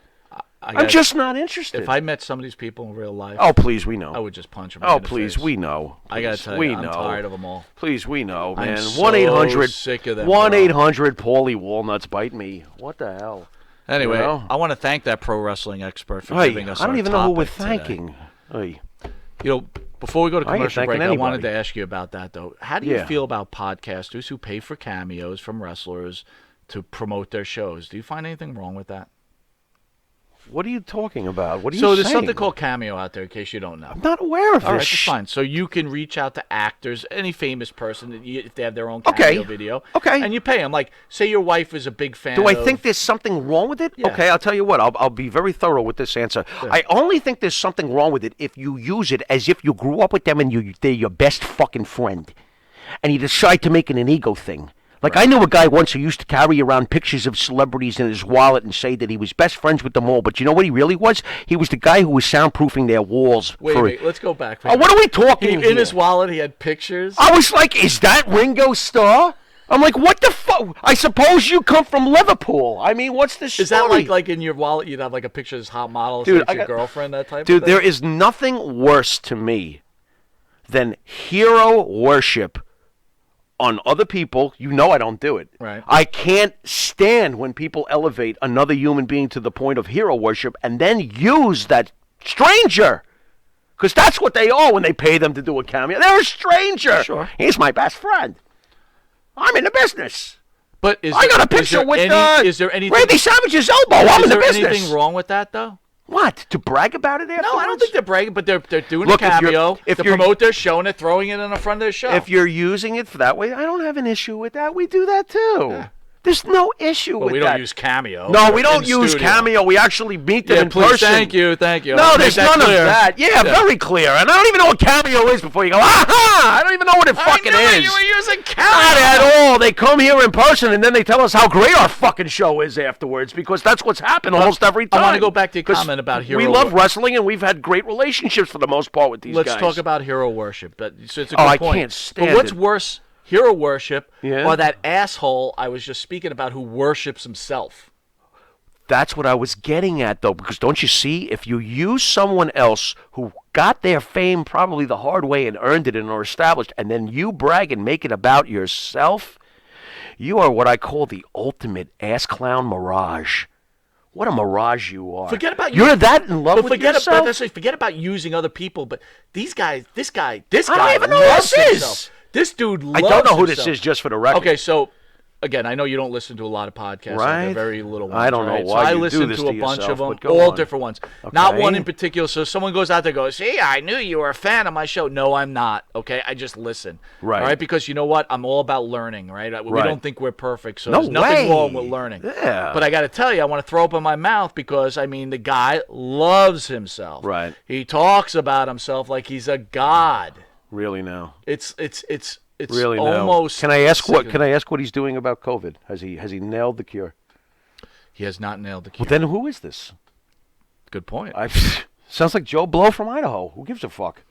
I'm just not interested. If I met some of these people in real life, oh please, we know. I would just punch them. Oh in the please, face. we know. I gotta tell you, I'm tired of them all. Please, we know, man. I'm 1-800 sick of them. 1-800 Paulie Walnuts bite me. What the hell? Anyway, You know? I want to thank that pro wrestling expert for Hey, giving us. I don't our even know who we're topic today. thanking. Hey. You know, before we go to I ain't commercial thanking break, I wanted anybody. to ask you about that though. How do you Yeah. feel about podcasters who pay for cameos from wrestlers to promote their shows? Do you find anything wrong with that? What are you talking about? What are you So saying? there's something called Cameo out there, in case you don't know. I'm not aware of All right, this. that's fine. So you can reach out to actors, any famous person, if they have their own cameo video. Okay. And you pay them. Like, say your wife is a big fan Do I of- think there's something wrong with it? Yeah. Okay, I'll tell you what. I'll be very thorough with this answer. I only think there's something wrong with it if you use it as if you grew up with them and they're your best fucking friend, and you decide to make it an ego thing. Like, I knew a guy once who used to carry around pictures of celebrities in his wallet and say that he was best friends with them all. But you know what he really was? He was the guy who was soundproofing their walls. Wait, let's go back. Oh, what are we talking In his here? wallet, he had pictures. I was like, is that Ringo Starr? I'm like, what the fuck? I suppose you come from Liverpool. I mean, what's this Is story? that like in your wallet, you'd have like a picture of this hot model, Dude, so it's I your got- girlfriend, that type Dude, of thing? there is nothing worse to me than hero worship on other people. You know I don't do it. Right. I can't stand when people elevate another human being to the point of hero worship and then use that stranger. Because that's what they are when they pay them to do a cameo. They're a stranger. Sure. He's my best friend. I'm in the business. But I got a picture with is there anything, Randy Savage's elbow. I'm is in the there business. anything wrong with that, though? What? To brag about it afterwards? No, I don't think they're bragging, but they're doing Look, a cameo if to you're- promote their show, and they're throwing it in the front of their show. If you're using it for that way, I don't have an issue with that. We do that too. Yeah. There's no issue But with we that. don't use Cameo. No, we We're don't in use studio. Cameo. We actually meet them Yeah, in please, person. thank you. No, Make there's that none clear. of that. Yeah, very clear. And I don't even know what Cameo is before you go, aha! I don't even know what it fucking I knew is. you were using Cameo. Not at all. They come here in person and then they tell us how great our fucking show is afterwards because that's what's happened almost every time. I want to go back to your 'Cause comment about hero. we love wrestling and we've had great relationships for the most part with these Let's guys. talk about hero worship. So it's a good Oh, I point. can't stand But what's it. worse, hero worship Yeah? or that asshole I was just speaking about who worships himself? That's what I was getting at, though, because don't you see, if you use someone else who got their fame probably the hard way and earned it and are established, and then you brag and make it about yourself, you are what I call the ultimate ass clown mirage. What a mirage you are. Forget about You're that in love with yourself? Forget about using other people, but these guys, this guy I don't even know who loves this himself. is. This dude I loves don't know who himself. this is, just for the record. Okay, so again, I know you don't listen to a lot of podcasts. Right. They're very little ones. I don't know right? why so I you do listen this to to a bunch yourself, of them, but go all on. different ones. Not Okay. one in particular. So someone goes out there and goes, see, I knew you were a fan of my show. No, I'm not. Okay, I just listen. Right. All right, because you know what? I'm all about learning, right? We Right. don't think we're perfect, so No there's nothing way. wrong with learning. Yeah. But I got to tell you, I want to throw open my mouth because, I mean, the guy loves himself. Right. He talks about himself like he's a god. Really now. It's Really now. almost. Can I ask what? sickening. Can I ask what he's doing about COVID? Has he nailed the cure? He has not nailed the key. Well, then who is this? Good point. Sounds like Joe Blow from Idaho. Who gives a fuck?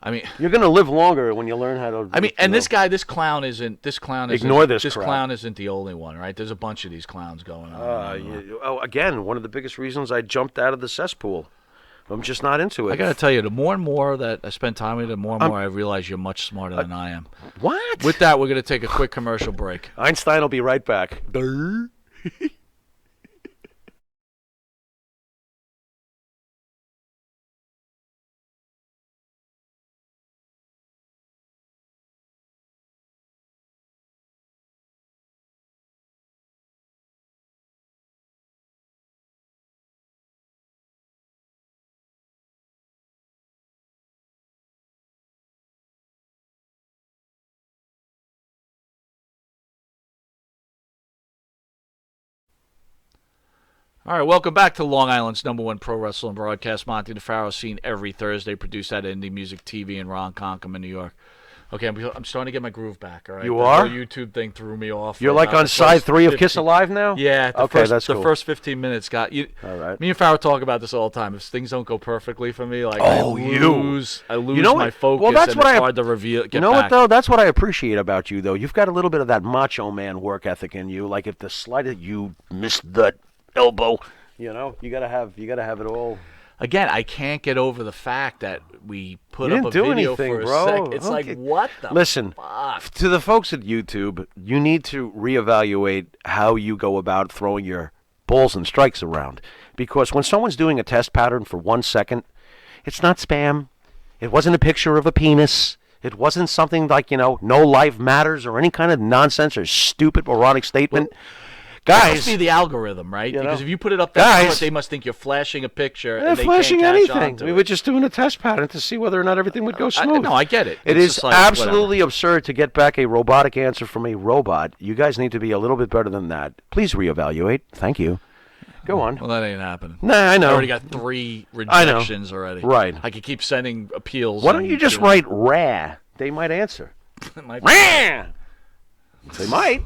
I mean, You're gonna live longer when you learn how to. and you know. this clown isn't. Ignore this crap. clown isn't the only one, right? There's a bunch of these clowns going on. Again, one of the biggest reasons I jumped out of the cesspool. I'm just not into it. I got to tell you, the more and more that I spend time with you, the more and more I realize you're much smarter than I am. What? With that, we're going to take a quick commercial break. Einstein will be right back. All right, welcome back to Long Island's #1 pro wrestling broadcast. Monte The Pharaoh, seen every Thursday, produced at Indie Music TV in Ronkonkoma, New York. Okay, I'm starting to get my groove back, all right? You the are? whole YouTube thing threw me off. You're like on side 3 of Kiss Alive now? Yeah. That's cool. The first 15 minutes got you. All right. Me and Pharaoh talk about this all the time. If things don't go perfectly for me, like I lose my focus, well, that's and what it's hard to reveal. You know what, though? That's what I appreciate about you, though. You've got a little bit of that macho man work ethic in you. Like if the slightest you missed the elbow, you know, you gotta have it all. Again, I can't get over the fact that we put You up didn't a do video anything, for a bro. second. It's Okay. like, what the Listen, fuck? to the folks at YouTube, you need to reevaluate how you go about throwing your balls and strikes around. Because when someone's doing a test pattern for 1 second, it's not spam. It wasn't a picture of a penis. It wasn't something like, no life matters or any kind of nonsense or stupid moronic statement. That Guys, must be the algorithm, right? you know, Because if you put it up there, guys, they must think you're flashing a picture. they're And they flashing can't catch anything. on to We it. were just doing a test pattern to see whether or not everything would go smooth. No, I get it. It It's is just like, absolutely absurd to get back a robotic answer from a robot. You guys need to be a little bit better than that. Please reevaluate. Thank you. Go on. Well, that ain't happening. Nah, I know. I already got 3 rejections already. Right. I could keep sending appeals. Why don't you just write "rah"? They might answer. Rah! They might.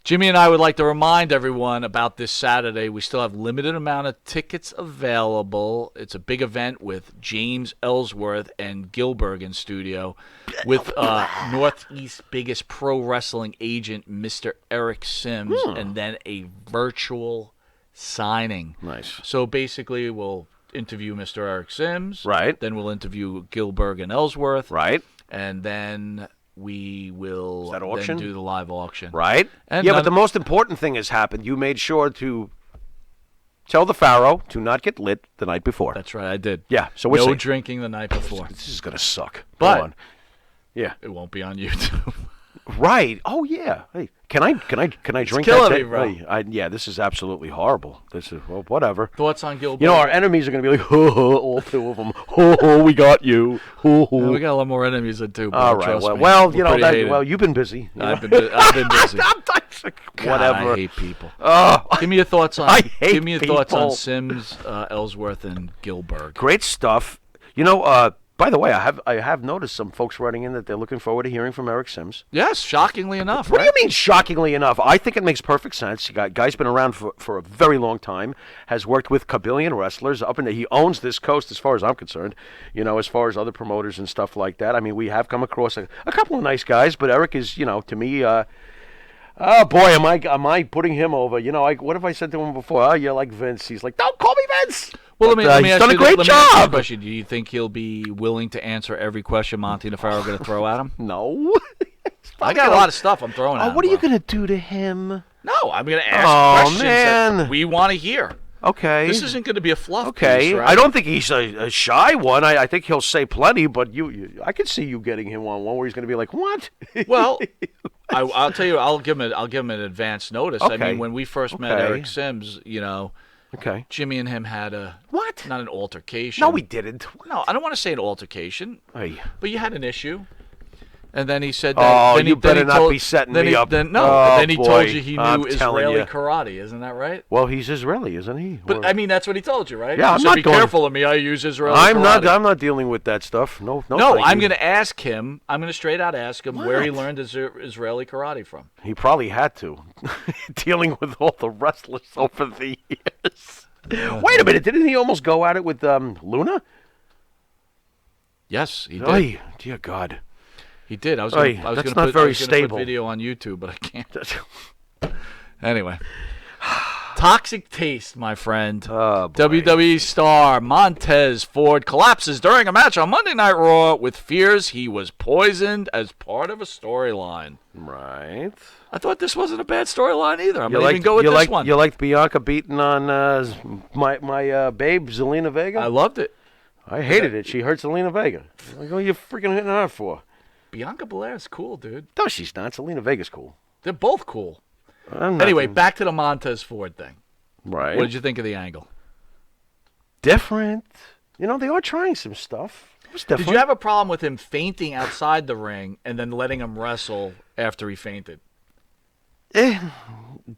Jimmy and I would like to remind everyone about this Saturday. We still have limited amount of tickets available. It's a big event with James Ellsworth and Gilbert in studio with Northeast's biggest pro wrestling agent, Mr. Eric Sims, and then a virtual signing. Nice. So basically, we'll interview Mr. Eric Sims. Right. Then we'll interview Gilbert and Ellsworth. Right. And then we will then do the live auction. Right. And but the most important thing has happened. You made sure to tell the Pharaoh to not get lit the night before. That's right, I did. Yeah, so we're no safe. drinking the night before. This is going to suck. But Go on. Yeah. It won't be on YouTube. Right. Oh yeah. Hey, can I drink killing that? me, bro. Yeah, this is absolutely horrible. This is whatever. Thoughts on Gilbert? Our enemies are going to be like, all 2 of them. We got you. Yeah, we got a lot more enemies than 2. All right. Trust me. Well, you've been busy. I've been busy. Whatever. I hate people. Oh, give me your thoughts on. I hate Give me your thoughts on people. Sims, Ellsworth, and Gilbert. Great stuff. By the way, I have noticed some folks writing in that they're looking forward to hearing from Eric Sims. Yes, shockingly enough. What right? do you mean, shockingly enough? I think it makes perfect sense. Guy's been around for a very long time, has worked with kabillion wrestlers he owns this coast as far as I'm concerned, as far as other promoters and stuff like that. I mean, we have come across a couple of nice guys, but Eric is, to me, oh boy, am I putting him over? What have I said to him before? Oh, you're like Vince. He's like, don't call me Vince. Well, let me he's ask done you a great let me ask you a job. question. Do you think he'll be willing to answer every question Monte The Pharaoh going to throw at him? No. I got a lot of stuff I'm throwing at him. What are you bro. going to do to him? No, I'm going to ask questions man. that we want to hear. Okay. This isn't going to be a fluff Okay. piece, right? I don't think he's a shy one. I think he'll say plenty, but I could see you getting him on one where he's going to be like, what? Well, I'll tell you, I'll give him an advance notice. Okay. I mean, when we first met Eric Sims, Okay. Jimmy and him had not an altercation. No, we didn't. No, I don't want to say an altercation, Hey. but you had an issue. And then he said Oh, that. Then you he, better then he not told, be setting then me he, up. Then, no, Oh, and then he boy. told you he I'm knew telling Israeli you. karate. Isn't that right? Well, he's Israeli, isn't he? But I mean, that's what he told you, right? Yeah, He I'm said, not be going- careful of me. I use Israeli I'm karate. not dealing with that stuff. No, No, thank I'm you. going to ask him. I'm going to straight out ask him where he What? learned Israeli karate from. He probably had to, dealing with all the wrestlers over the years. Wait a minute, didn't he almost go at it with Luna? Yes, he did. Oy, dear God. He did. I was Oy, going to that's put, not very put stable. video on YouTube, but I can't. Anyway. Toxic Taste, my friend. Oh, boy. WWE star Montez Ford collapses during a match on Monday Night Raw with fears he was poisoned as part of a storyline. Right. I thought this wasn't a bad storyline either. I'm going to even go with this one. You liked Bianca beating on my babe, Zelina Vega? I loved it. I hated it. She hurt Zelina Vega. Like, what are you freaking hitting her for? Bianca Belair's cool, dude. No, she's not. Zelina Vega's cool. They're both cool. I'm not- Anyway, back to the Montez Ford thing. Right. What did you think of the angle? Different. They are trying some stuff. It was different. Did you have a problem with him fainting outside the ring and then letting him wrestle after he fainted?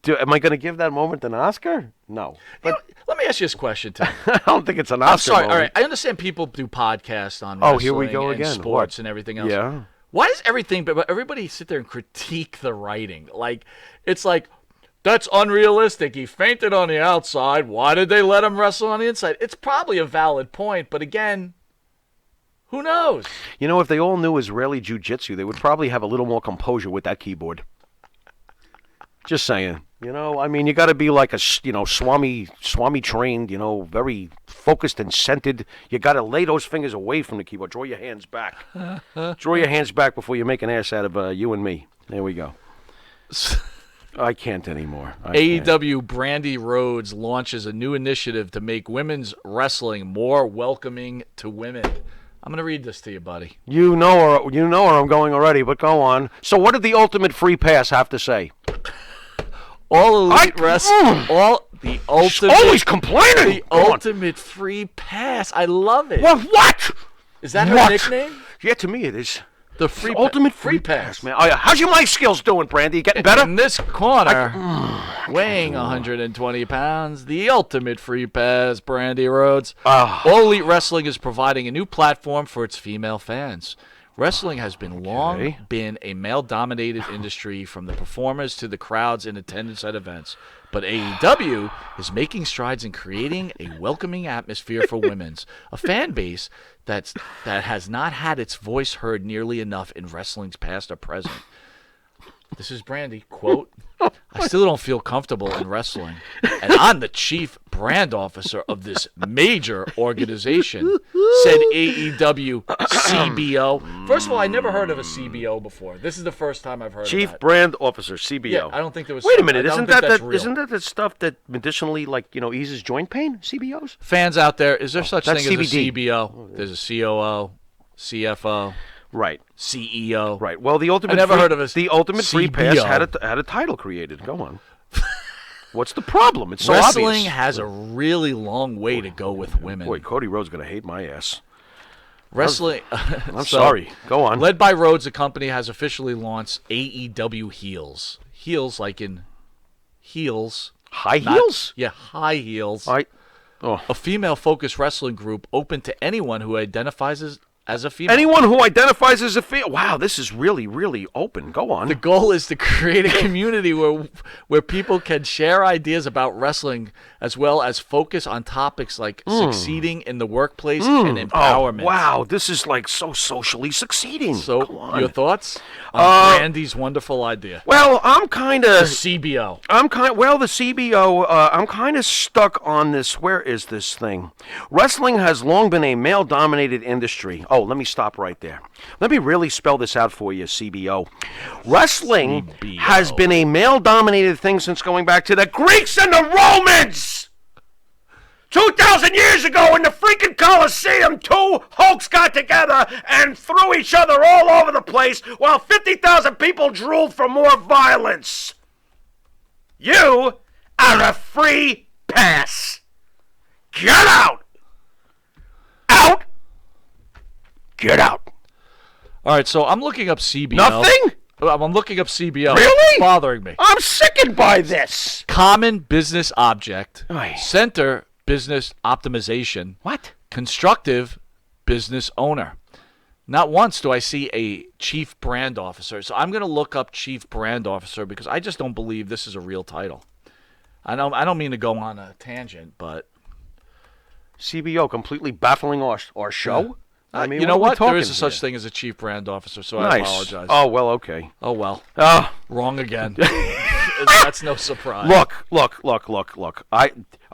Am I going to give that moment an Oscar? No. But let me ask you this question, Tim. I don't think it's an Oscar. I'm sorry. moment. All right. I understand people do podcasts on wrestling here we go and again. sports What? and everything else. Yeah. Why does everybody sit there and critique the writing? Like, it's like, that's unrealistic. He fainted on the outside. Why did they let him wrestle on the inside? It's probably a valid point, but again, who knows? You know, if they all knew Israeli jiu-jitsu, they would probably have a little more composure with that keyboard. Just saying. You know, I mean, you got to be like a, Swami trained, very focused and centered. You got to lay those fingers away from the keyboard. Draw your hands back. Draw your hands back before you make an ass out of you and me. There we go. I can't anymore. AEW Brandy Rhodes launches a new initiative to make women's wrestling more welcoming to women. I'm going to read this to you, buddy. You know where I'm going already, but go on. So what did the Ultimate Free Pass have to say? All elite wrestling. Always complaining. The Ultimate Free Pass. I love it. What? Is that her nickname? Yeah, to me it is. The Ultimate Free Pass, man. Oh, yeah. How's your mic skills doing, Brandy? You getting better? In this corner, weighing 120 pounds, the Ultimate Free Pass, Brandy Rhodes. All Elite Wrestling is providing a new platform for its female fans. Wrestling has been long been a male-dominated industry, from the performers to the crowds in attendance at events. But AEW is making strides in creating a welcoming atmosphere for women's, a fan base that has not had its voice heard nearly enough in wrestling's past or present. This is Brandy, quote, I still don't feel comfortable in wrestling, and I'm the chief brand officer of this major organization, said AEW CBO. First of all, I never heard of a CBO before. This is the first time I've heard of that. Chief Brand Officer, CBO. Yeah, I don't think there was... Wait a minute, isn't that the stuff that medicinally, eases joint pain, CBOs? Fans out there, is there such thing CBD. as a CBO? There's a COO, CFO... Right. CEO. Right. Well, the Ultimate Free Pass had a title created. Go on. What's the problem? It's so Wrestling obvious. has a really long way to go with women. Boy, Cody Rhodes going to hate my ass. Wrestling. I'm sorry. Go on. Led by Rhodes, the company has officially launched AEW Heels. Heels like in heels. High heels? Yeah, high heels. A female-focused wrestling group open to anyone who identifies as a female. Anyone who identifies as a female. Wow, this is really, really open. Go on. The goal is to create a community where people can share ideas about wrestling, as well as focus on topics like succeeding in the workplace and empowerment. Oh, wow, this is like so socially succeeding. So, your thoughts on Brandy's wonderful idea? Well, I'm kind of... The CBO. The CBO, I'm kind of stuck on this. Where is this thing? Wrestling has long been a male-dominated industry. Oh, let me stop right there. Let me really spell this out for you, CBO. Wrestling has been a male-dominated thing since going back to the Greeks and the Romans! 2,000 years ago in the freaking Colosseum, two Hulks got together and threw each other all over the place while 50,000 people drooled for more violence. You are a free pass. Get out! Out! Get out. All right, so I'm looking up CBO. Nothing? I'm looking up CBO. Really? It's bothering me. I'm sickened by this. Common business object. Oy. Center business optimization. What? Constructive business owner. Not once do I see a chief brand officer. So I'm going to look up chief brand officer because I just don't believe this is a real title. I don't mean to go on a tangent, but... CBO completely baffling our show? I mean, you know what? There is a such thing as a chief brand officer, so nice. I apologize. Oh, well, okay. Oh, well. Wrong again. That's no surprise. Look.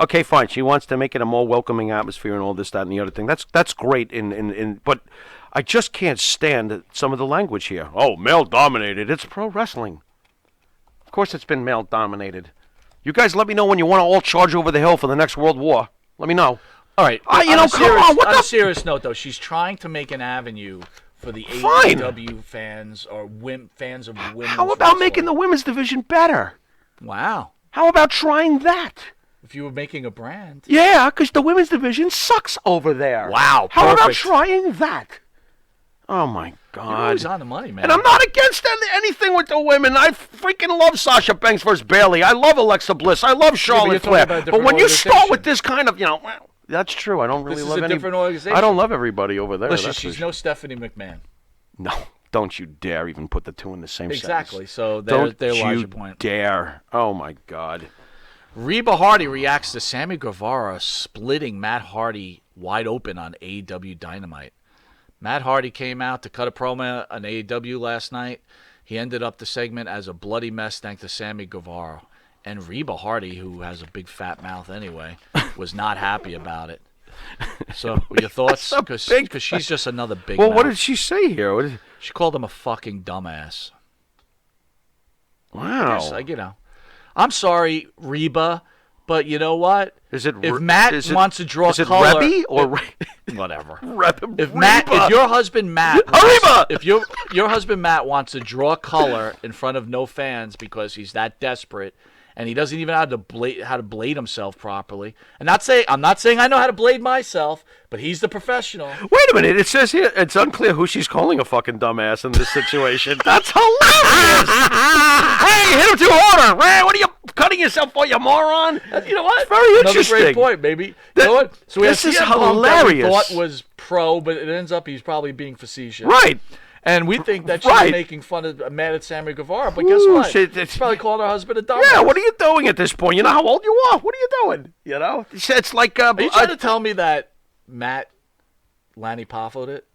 Okay, fine. She wants to make it a more welcoming atmosphere and all this, that, and the other thing. That's great. But I just can't stand some of the language here. Oh, male-dominated. It's pro wrestling. Of course it's been male-dominated. You guys let me know when you want to all charge over the hill for the next World War. Let me know. All right. Come on. On a serious note, though, she's trying to make an avenue for the AEW fans or fans of women's How about wrestling. making the women's division better? Wow. How about trying that? If you were making a brand. Yeah, because the women's division sucks over there. Wow, How about perfect. trying that? Oh, my God. You're always on the money, man. And I'm not against anything with the women. I freaking love Sasha Banks versus Bailey. I love Alexa Bliss. I love Charlotte Flair. But when you start with this kind of, well, that's true. I don't really love any. Different organization. I don't love everybody over there. Listen, she's no Stephanie McMahon. No, don't you dare even put the two in the same sentence. Exactly. So there lies your point. Dare. Oh my God. Reba Hardy reacts to Sammy Guevara splitting Matt Hardy wide open on AEW Dynamite. Matt Hardy came out to cut a promo on AEW last night. He ended up the segment as a bloody mess thanks to Sammy Guevara. And Reba Hardy, who has a big fat mouth anyway, was not happy about it. So, your thoughts? Because she's just another big mouth. What did she say here? She called him a fucking dumbass. Wow. I'm sorry, Reba, but you know what? Is it if Matt wants to draw color, Rebby or whatever? If your husband Matt, if your husband Matt wants to draw color in front of no fans because he's that desperate, and he doesn't even know how to blade himself properly. I'm not saying I know how to blade myself, but he's the professional. Wait a minute. It says here it's unclear who she's calling a fucking dumbass in this situation. That's hilarious. Hey, hit him too harder. What are you cutting yourself for, you moron? You know what? It's very interesting. Another great point, baby. You know what? So we this have is CM Punk that we hilarious. thought was pro, but it ends up he's probably being facetious. Right. And we think that she's making fun of mad at Sammy Guevara, but guess what? She's probably calling her husband a dumbass. Yeah, what are you doing at this point? You know how old you are. What are you doing? You know, it's like. Are you trying to tell me that Matt Lanny Paffo'd it?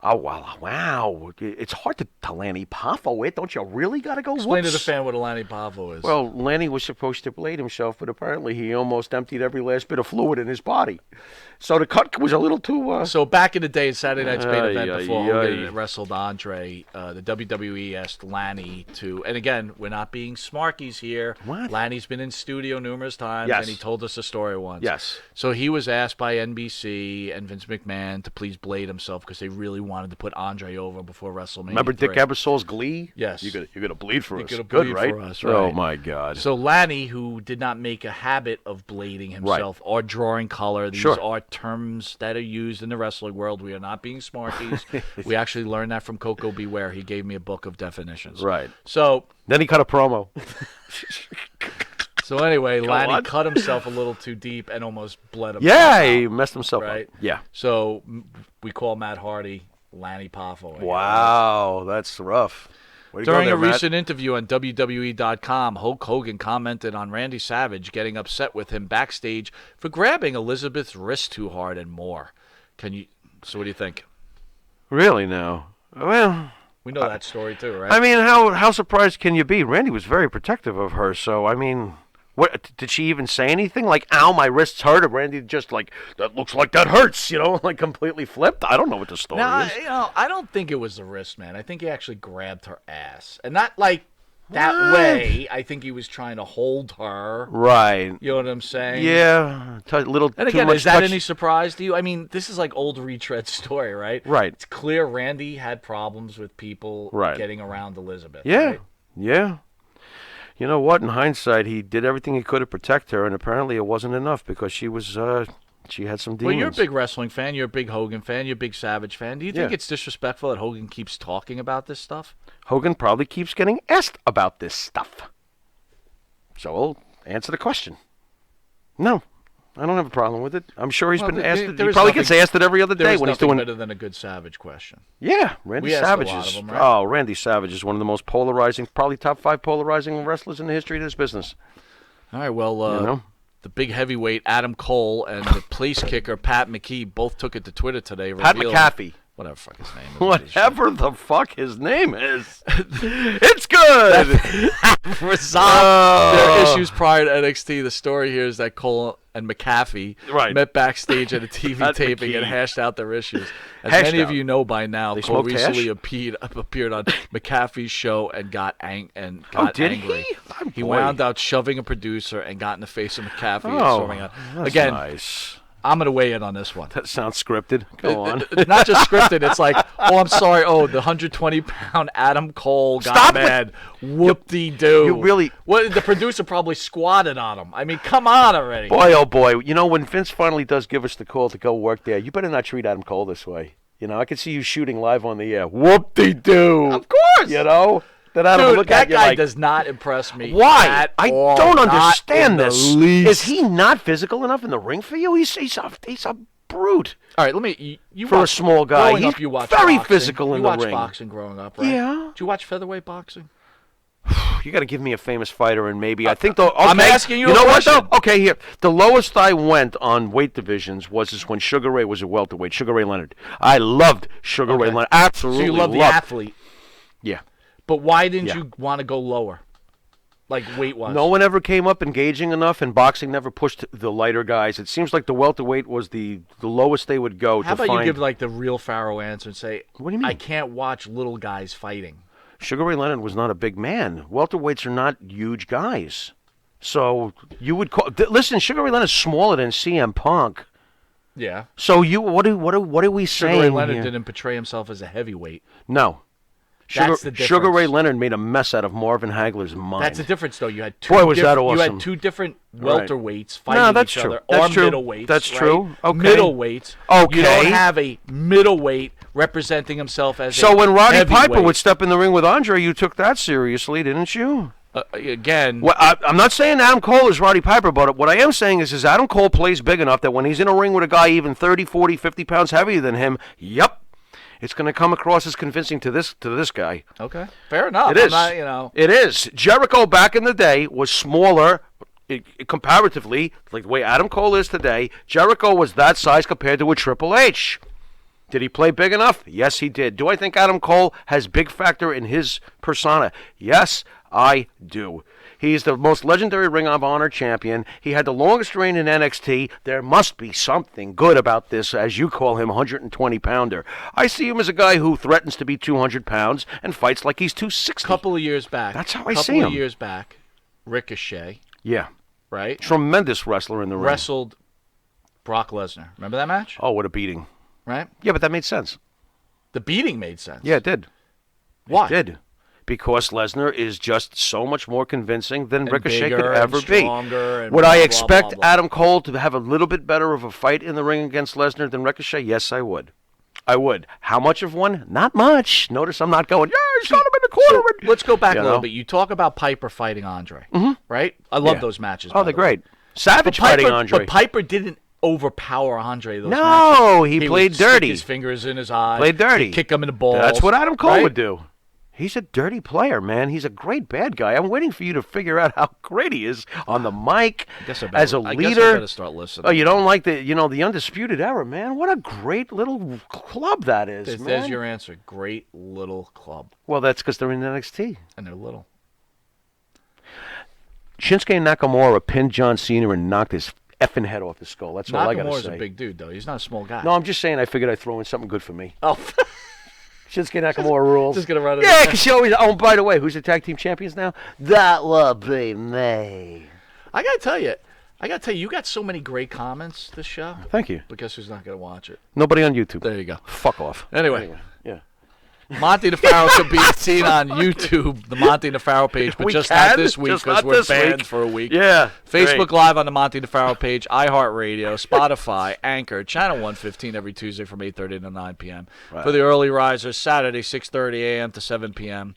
Oh wow! It's hard to Lanny Poffo it. Don't you really got to go? Explain to the fan what a Lanny Pafo is. Well, Lanny was supposed to blade himself, but apparently he almost emptied every last bit of fluid in his body. So the cut was a little too. So back in the day, Saturday Night's main event before Hogan wrestled Andre, the WWE asked Lanny to, and again, we're not being smarkies here. What? Lanny's been in studio numerous times, Yes. and he told us a story once. Yes. So he was asked by NBC and Vince McMahon to please blade himself because they really wanted to put Andre over before WrestleMania. Remember Dick Ebersol's Glee? Yes. You're gonna bleed for us. You're Good, bleed right? for us, Oh right. my God. So Lanny, who did not make a habit of blading himself or drawing color, these are terms that are used in the wrestling world. We are not being smarkies. We actually learned that from Coco Beware. He gave me a book of definitions. Right. So then he cut a promo. So anyway, Lanny cut himself a little too deep and almost bled himself Yeah, out, he messed himself right? up. Yeah. So we call Matt Hardy Lanny Poffo. Wow, that's rough. Way to go During there, a Matt. recent interview on WWE.com, Hulk Hogan commented on Randy Savage getting upset with him backstage for grabbing Elizabeth's wrist too hard and more. So what do you think? Really now? Well, we know that story too, right? I mean, how surprised can you be? Randy was very protective of her, so I mean, what did she even say anything like, "Ow, my wrist's hurt"? Or Randy just like, "That looks like that hurts," like completely flipped. I don't know what the story is. I don't think it was the wrist, man. I think he actually grabbed her ass, and not like that way. I think he was trying to hold her. Right. You know what I'm saying? Yeah. Little. And again, too much is that touch. any surprise to you? I mean, this is like old retread story, right? Right. It's clear Randy had problems with people getting around Elizabeth. Yeah. Right? Yeah. You know what? In hindsight, he did everything he could to protect her, and apparently it wasn't enough because she was. She had some demons. Well, you're a big wrestling fan. You're a big Hogan fan. You're a big Savage fan. Do you think it's disrespectful that Hogan keeps talking about this stuff? Hogan probably keeps getting asked about this stuff. So we'll answer the question. No, I don't have a problem with it. I'm sure he's been asked. He probably gets asked it every other day when he's doing. Better than a good Savage question. Yeah, Randy Savage is. Them, right? Oh, Randy Savage is one of the most polarizing, probably top 5 polarizing wrestlers in the history of this business. All right, well, the big heavyweight Adam Cole and the place kicker Pat McKee both took it to Twitter today. Pat McAfee. Whatever fuck his name is. Whatever the fuck his name is. It's good. Resolved their issues prior to NXT. The story here is that Cole and McAfee met backstage at a TV taping and hashed out their issues. As many of you know by now, Cole recently appeared on McAfee's show and got angry. He wound out shoving a producer and got in the face of McAfee and storming out. Again, nice. I'm going to weigh in on this one. That sounds scripted. Go on. Not just scripted. It's like, I'm sorry. The 120-pound Adam Cole got mad. Whoop-de-doo. You really... Well, the producer probably squatted on him. I mean, come on already. Boy, oh boy. You know, when Vince finally does give us the call to go work there, you better not treat Adam Cole this way. You know, I could see you shooting live on the air. Whoop-de-doo. Of course. You know? That I don't Dude, look that at you guy like, does not impress me. why? I all. don't Not understand in the this. least. Is he not physical enough in the ring for you? He's a brute. All right, let me. You For a watch, small guy, growing he's up, you watched very boxing. physical in the You watched ring. boxing growing up, right? Yeah. Did you watch featherweight boxing? You got to give me a famous fighter, and maybe I think though. Okay, I'm asking you a know what question. though? Okay, here the lowest I went on weight divisions was when Sugar Ray was a welterweight. Sugar Ray Leonard. I loved Sugar Ray Leonard. Absolutely. So you love the loved. athlete. Yeah. But why didn't Yeah. you want to go lower? Like weight-wise? No one ever came up engaging enough, and boxing never pushed the lighter guys. It seems like the welterweight was the lowest they would go. How to about find... you give like the real Pharaoh answer and say, What do you mean? I can't watch little guys fighting. Sugar Ray Leonard was not a big man. Welterweights are not huge guys. So you would call... Listen, Sugar Ray Leonard's smaller than CM Punk. Yeah. So you what are we saying Sugar Ray Leonard here? didn't portray himself as a heavyweight. No. That's the difference. Sugar Ray Leonard made a mess out of Marvin Hagler's mind. That's the difference, though. You had two. Boy, was that You awesome. had two different Right. welterweights No, fighting that's each true. other, That's or true. middleweights. That's right? true. Okay. Middleweights. Okay. You don't have a middleweight representing himself as. So a when Roddy Piper heavyweight. would step in the ring with Andre, you took that seriously, didn't you? Again. Well, I'm not saying Adam Cole is Roddy Piper, but what I am saying is Adam Cole plays big enough that when he's in a ring with a guy even 30, 40, 50 pounds heavier than him, yep, it's going to come across as convincing to this guy. Okay, fair enough. It is. I'm not, It is. Jericho back in the day was smaller, comparatively, like the way Adam Cole is today. Jericho was that size compared to a Triple H. Did he play big enough? Yes, he did. Do I think Adam Cole has big factor in his persona? Yes, I do. He's the most legendary Ring of Honor champion. He had the longest reign in NXT. There must be something good about this, as you call him, 120-pounder. I see him as a guy who threatens to be 200 pounds and fights like he's 260. Couple of years back. That's how I see him. Couple of years back, Ricochet. Yeah. Right? Tremendous wrestler in the ring. Wrestled Brock Lesnar. Remember that match? Oh, what a beating. Right? Yeah, but that made sense. The beating made sense. Yeah, it did. Why? It did. Because Lesnar is just so much more convincing than And Ricochet bigger could and ever be. stronger and Would blah, I blah, expect blah, blah. Adam Cole to have a little bit better of a fight in the ring against Lesnar than Ricochet? Yes, I would. I would. How much of one? Not much. Notice I'm not going, yeah, he's got him in the corner. So let's go back You a little know? bit. You talk about Piper fighting Andre, right? I love those matches. Oh, by they're the way. great. Savage But Piper, fighting Andre. But Piper didn't overpower Andre those matches. No, he would played stick dirty. his fingers in his eyes. Played dirty. He'd kick him in the balls. That's what Adam Cole right? would do. He's a dirty player, man. He's a great bad guy. I'm waiting for you to figure out how great he is on the mic as a leader. I guess I better start listening. Oh, you don't like the Undisputed Era, man? What a great little club that is, man. There's your answer. Great little club. Well, that's because they're in NXT. And they're little. Shinsuke Nakamura pinned John Cena and knocked his effing head off his skull. That's all I got to Nakamura's say. a big dude, though. He's not a small guy. No, I'm just saying I figured I'd throw in something good for me. Oh. Shinsuke Nakamura rules. Just gonna run it. Yeah, because she always. Oh, by the way, who's the tag team champions now? That will be me. I gotta tell you, you got so many great comments this show. Thank you. But guess who's not gonna watch it? Nobody on YouTube. There you go. Fuck off. Anyway. Yeah. Monty the Pharaoh could be seen on YouTube, the Monty the Pharaoh page, but We just can? not this week Just because not we're this banned week. for a week. Yeah. Facebook great. Live on the Monty the Pharaoh page, iHeartRadio, Spotify, Anchor, Channel 115 every Tuesday from 8:30 to 9 p.m. Right. For the early risers, Saturday 6:30 a.m. to 7 p.m.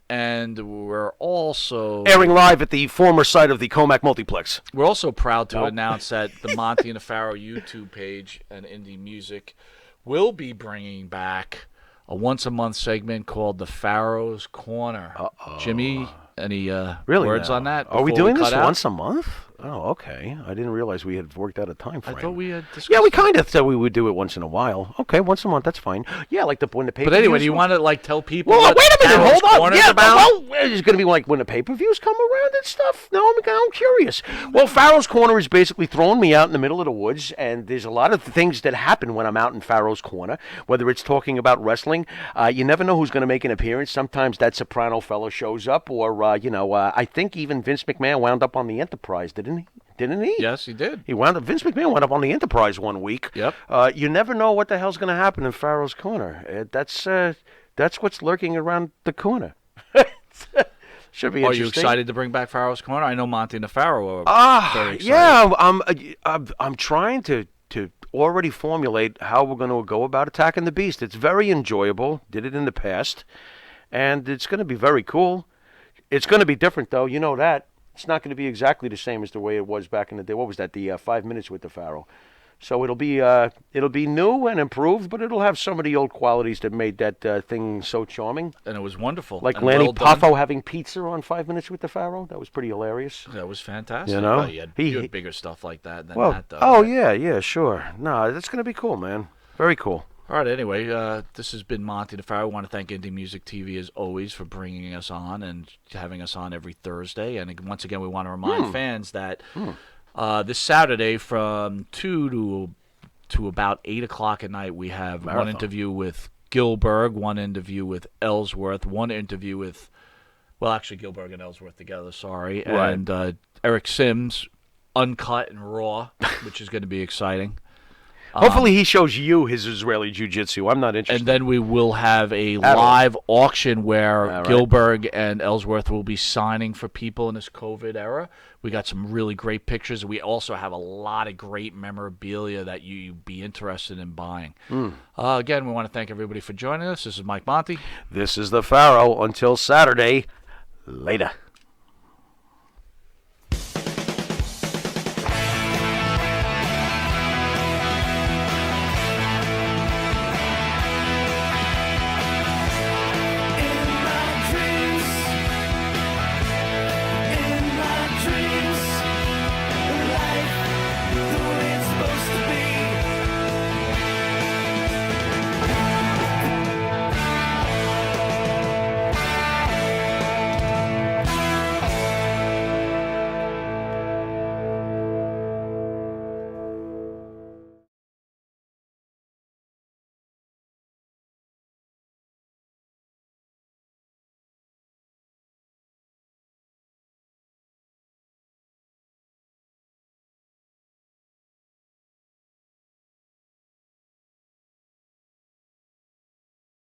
And we're also Airing live at the former site of the Comac Multiplex. We're also proud to Nope. announce that the Monty and the Pharaoh YouTube page and Indie Music will be bringing back a once-a-month segment called The Pharaoh's Corner. Uh-oh. Jimmy, any Really? words now? on that? Are we before doing this cut out? once a month? Oh, okay. I didn't realize we had worked out a time frame. I thought we had discussed Yeah, we that. kind of said we would do it once in a while. Okay, once a month, that's fine. Yeah, like when the paper. But anyway, do you want to like tell people Well, what wait a minute, Pharaoh's hold on. Corner's Yeah, about? well, it's going to be like when the pay-per-views come around and stuff. No, I'm curious. Well, Pharaoh's Corner is basically throwing me out in the middle of the woods, and there's a lot of things that happen when I'm out in Pharaoh's Corner, whether it's talking about wrestling. You never know who's going to make an appearance. Sometimes that Soprano fellow shows up, or, I think even Vince McMahon wound up on the Enterprise, didn't he? Didn't he? Yes, he did. Vince McMahon wound up on the Enterprise one week. Yep. You never know what the hell's going to happen in Pharaoh's Corner. That's what's lurking around the corner. Should be Are interesting. you excited to bring back Pharaoh's Corner? I know Monty and the Pharaoh are very excited. Yeah, I'm trying to already formulate how we're going to go about attacking the beast. It's very enjoyable. Did it in the past, and it's going to be very cool. It's going to be different, though. You know that. It's not going to be exactly the same as the way it was back in the day. What was that? The 5 minutes with the Pharaoh. So it'll be new and improved, but it'll have some of the old qualities that made that thing so charming. And it was wonderful. Like and Lanny well done. Poffo having pizza on 5 minutes with the Pharaoh. That was pretty hilarious. That was fantastic. You know? Well, you had bigger stuff like that than Well, that, though. oh, yeah, sure. No, that's going to be cool, man. Very cool. All right, anyway, this has been Monty the Pharaoh. I want to thank Indie Music TV, as always, for bringing us on and having us on every Thursday. And once again, we want to remind fans that this Saturday from 2 to about 8 o'clock at night, we have one interview with Gilbert, one interview with Ellsworth, one interview with, well, actually, Gilbert and Ellsworth together, sorry, Right. and Eric Sims, uncut and raw, which is going to be exciting. Hopefully he shows you his Israeli jiu-jitsu. I'm not interested. And then we will have a live auction where right. Gilbert and Ellsworth will be signing for people in this COVID era. We got some really great pictures. We also have a lot of great memorabilia that you'd be interested in buying. Again, we want to thank everybody for joining us. This is Mike Monty. This is the Pharaoh. Until Saturday, later.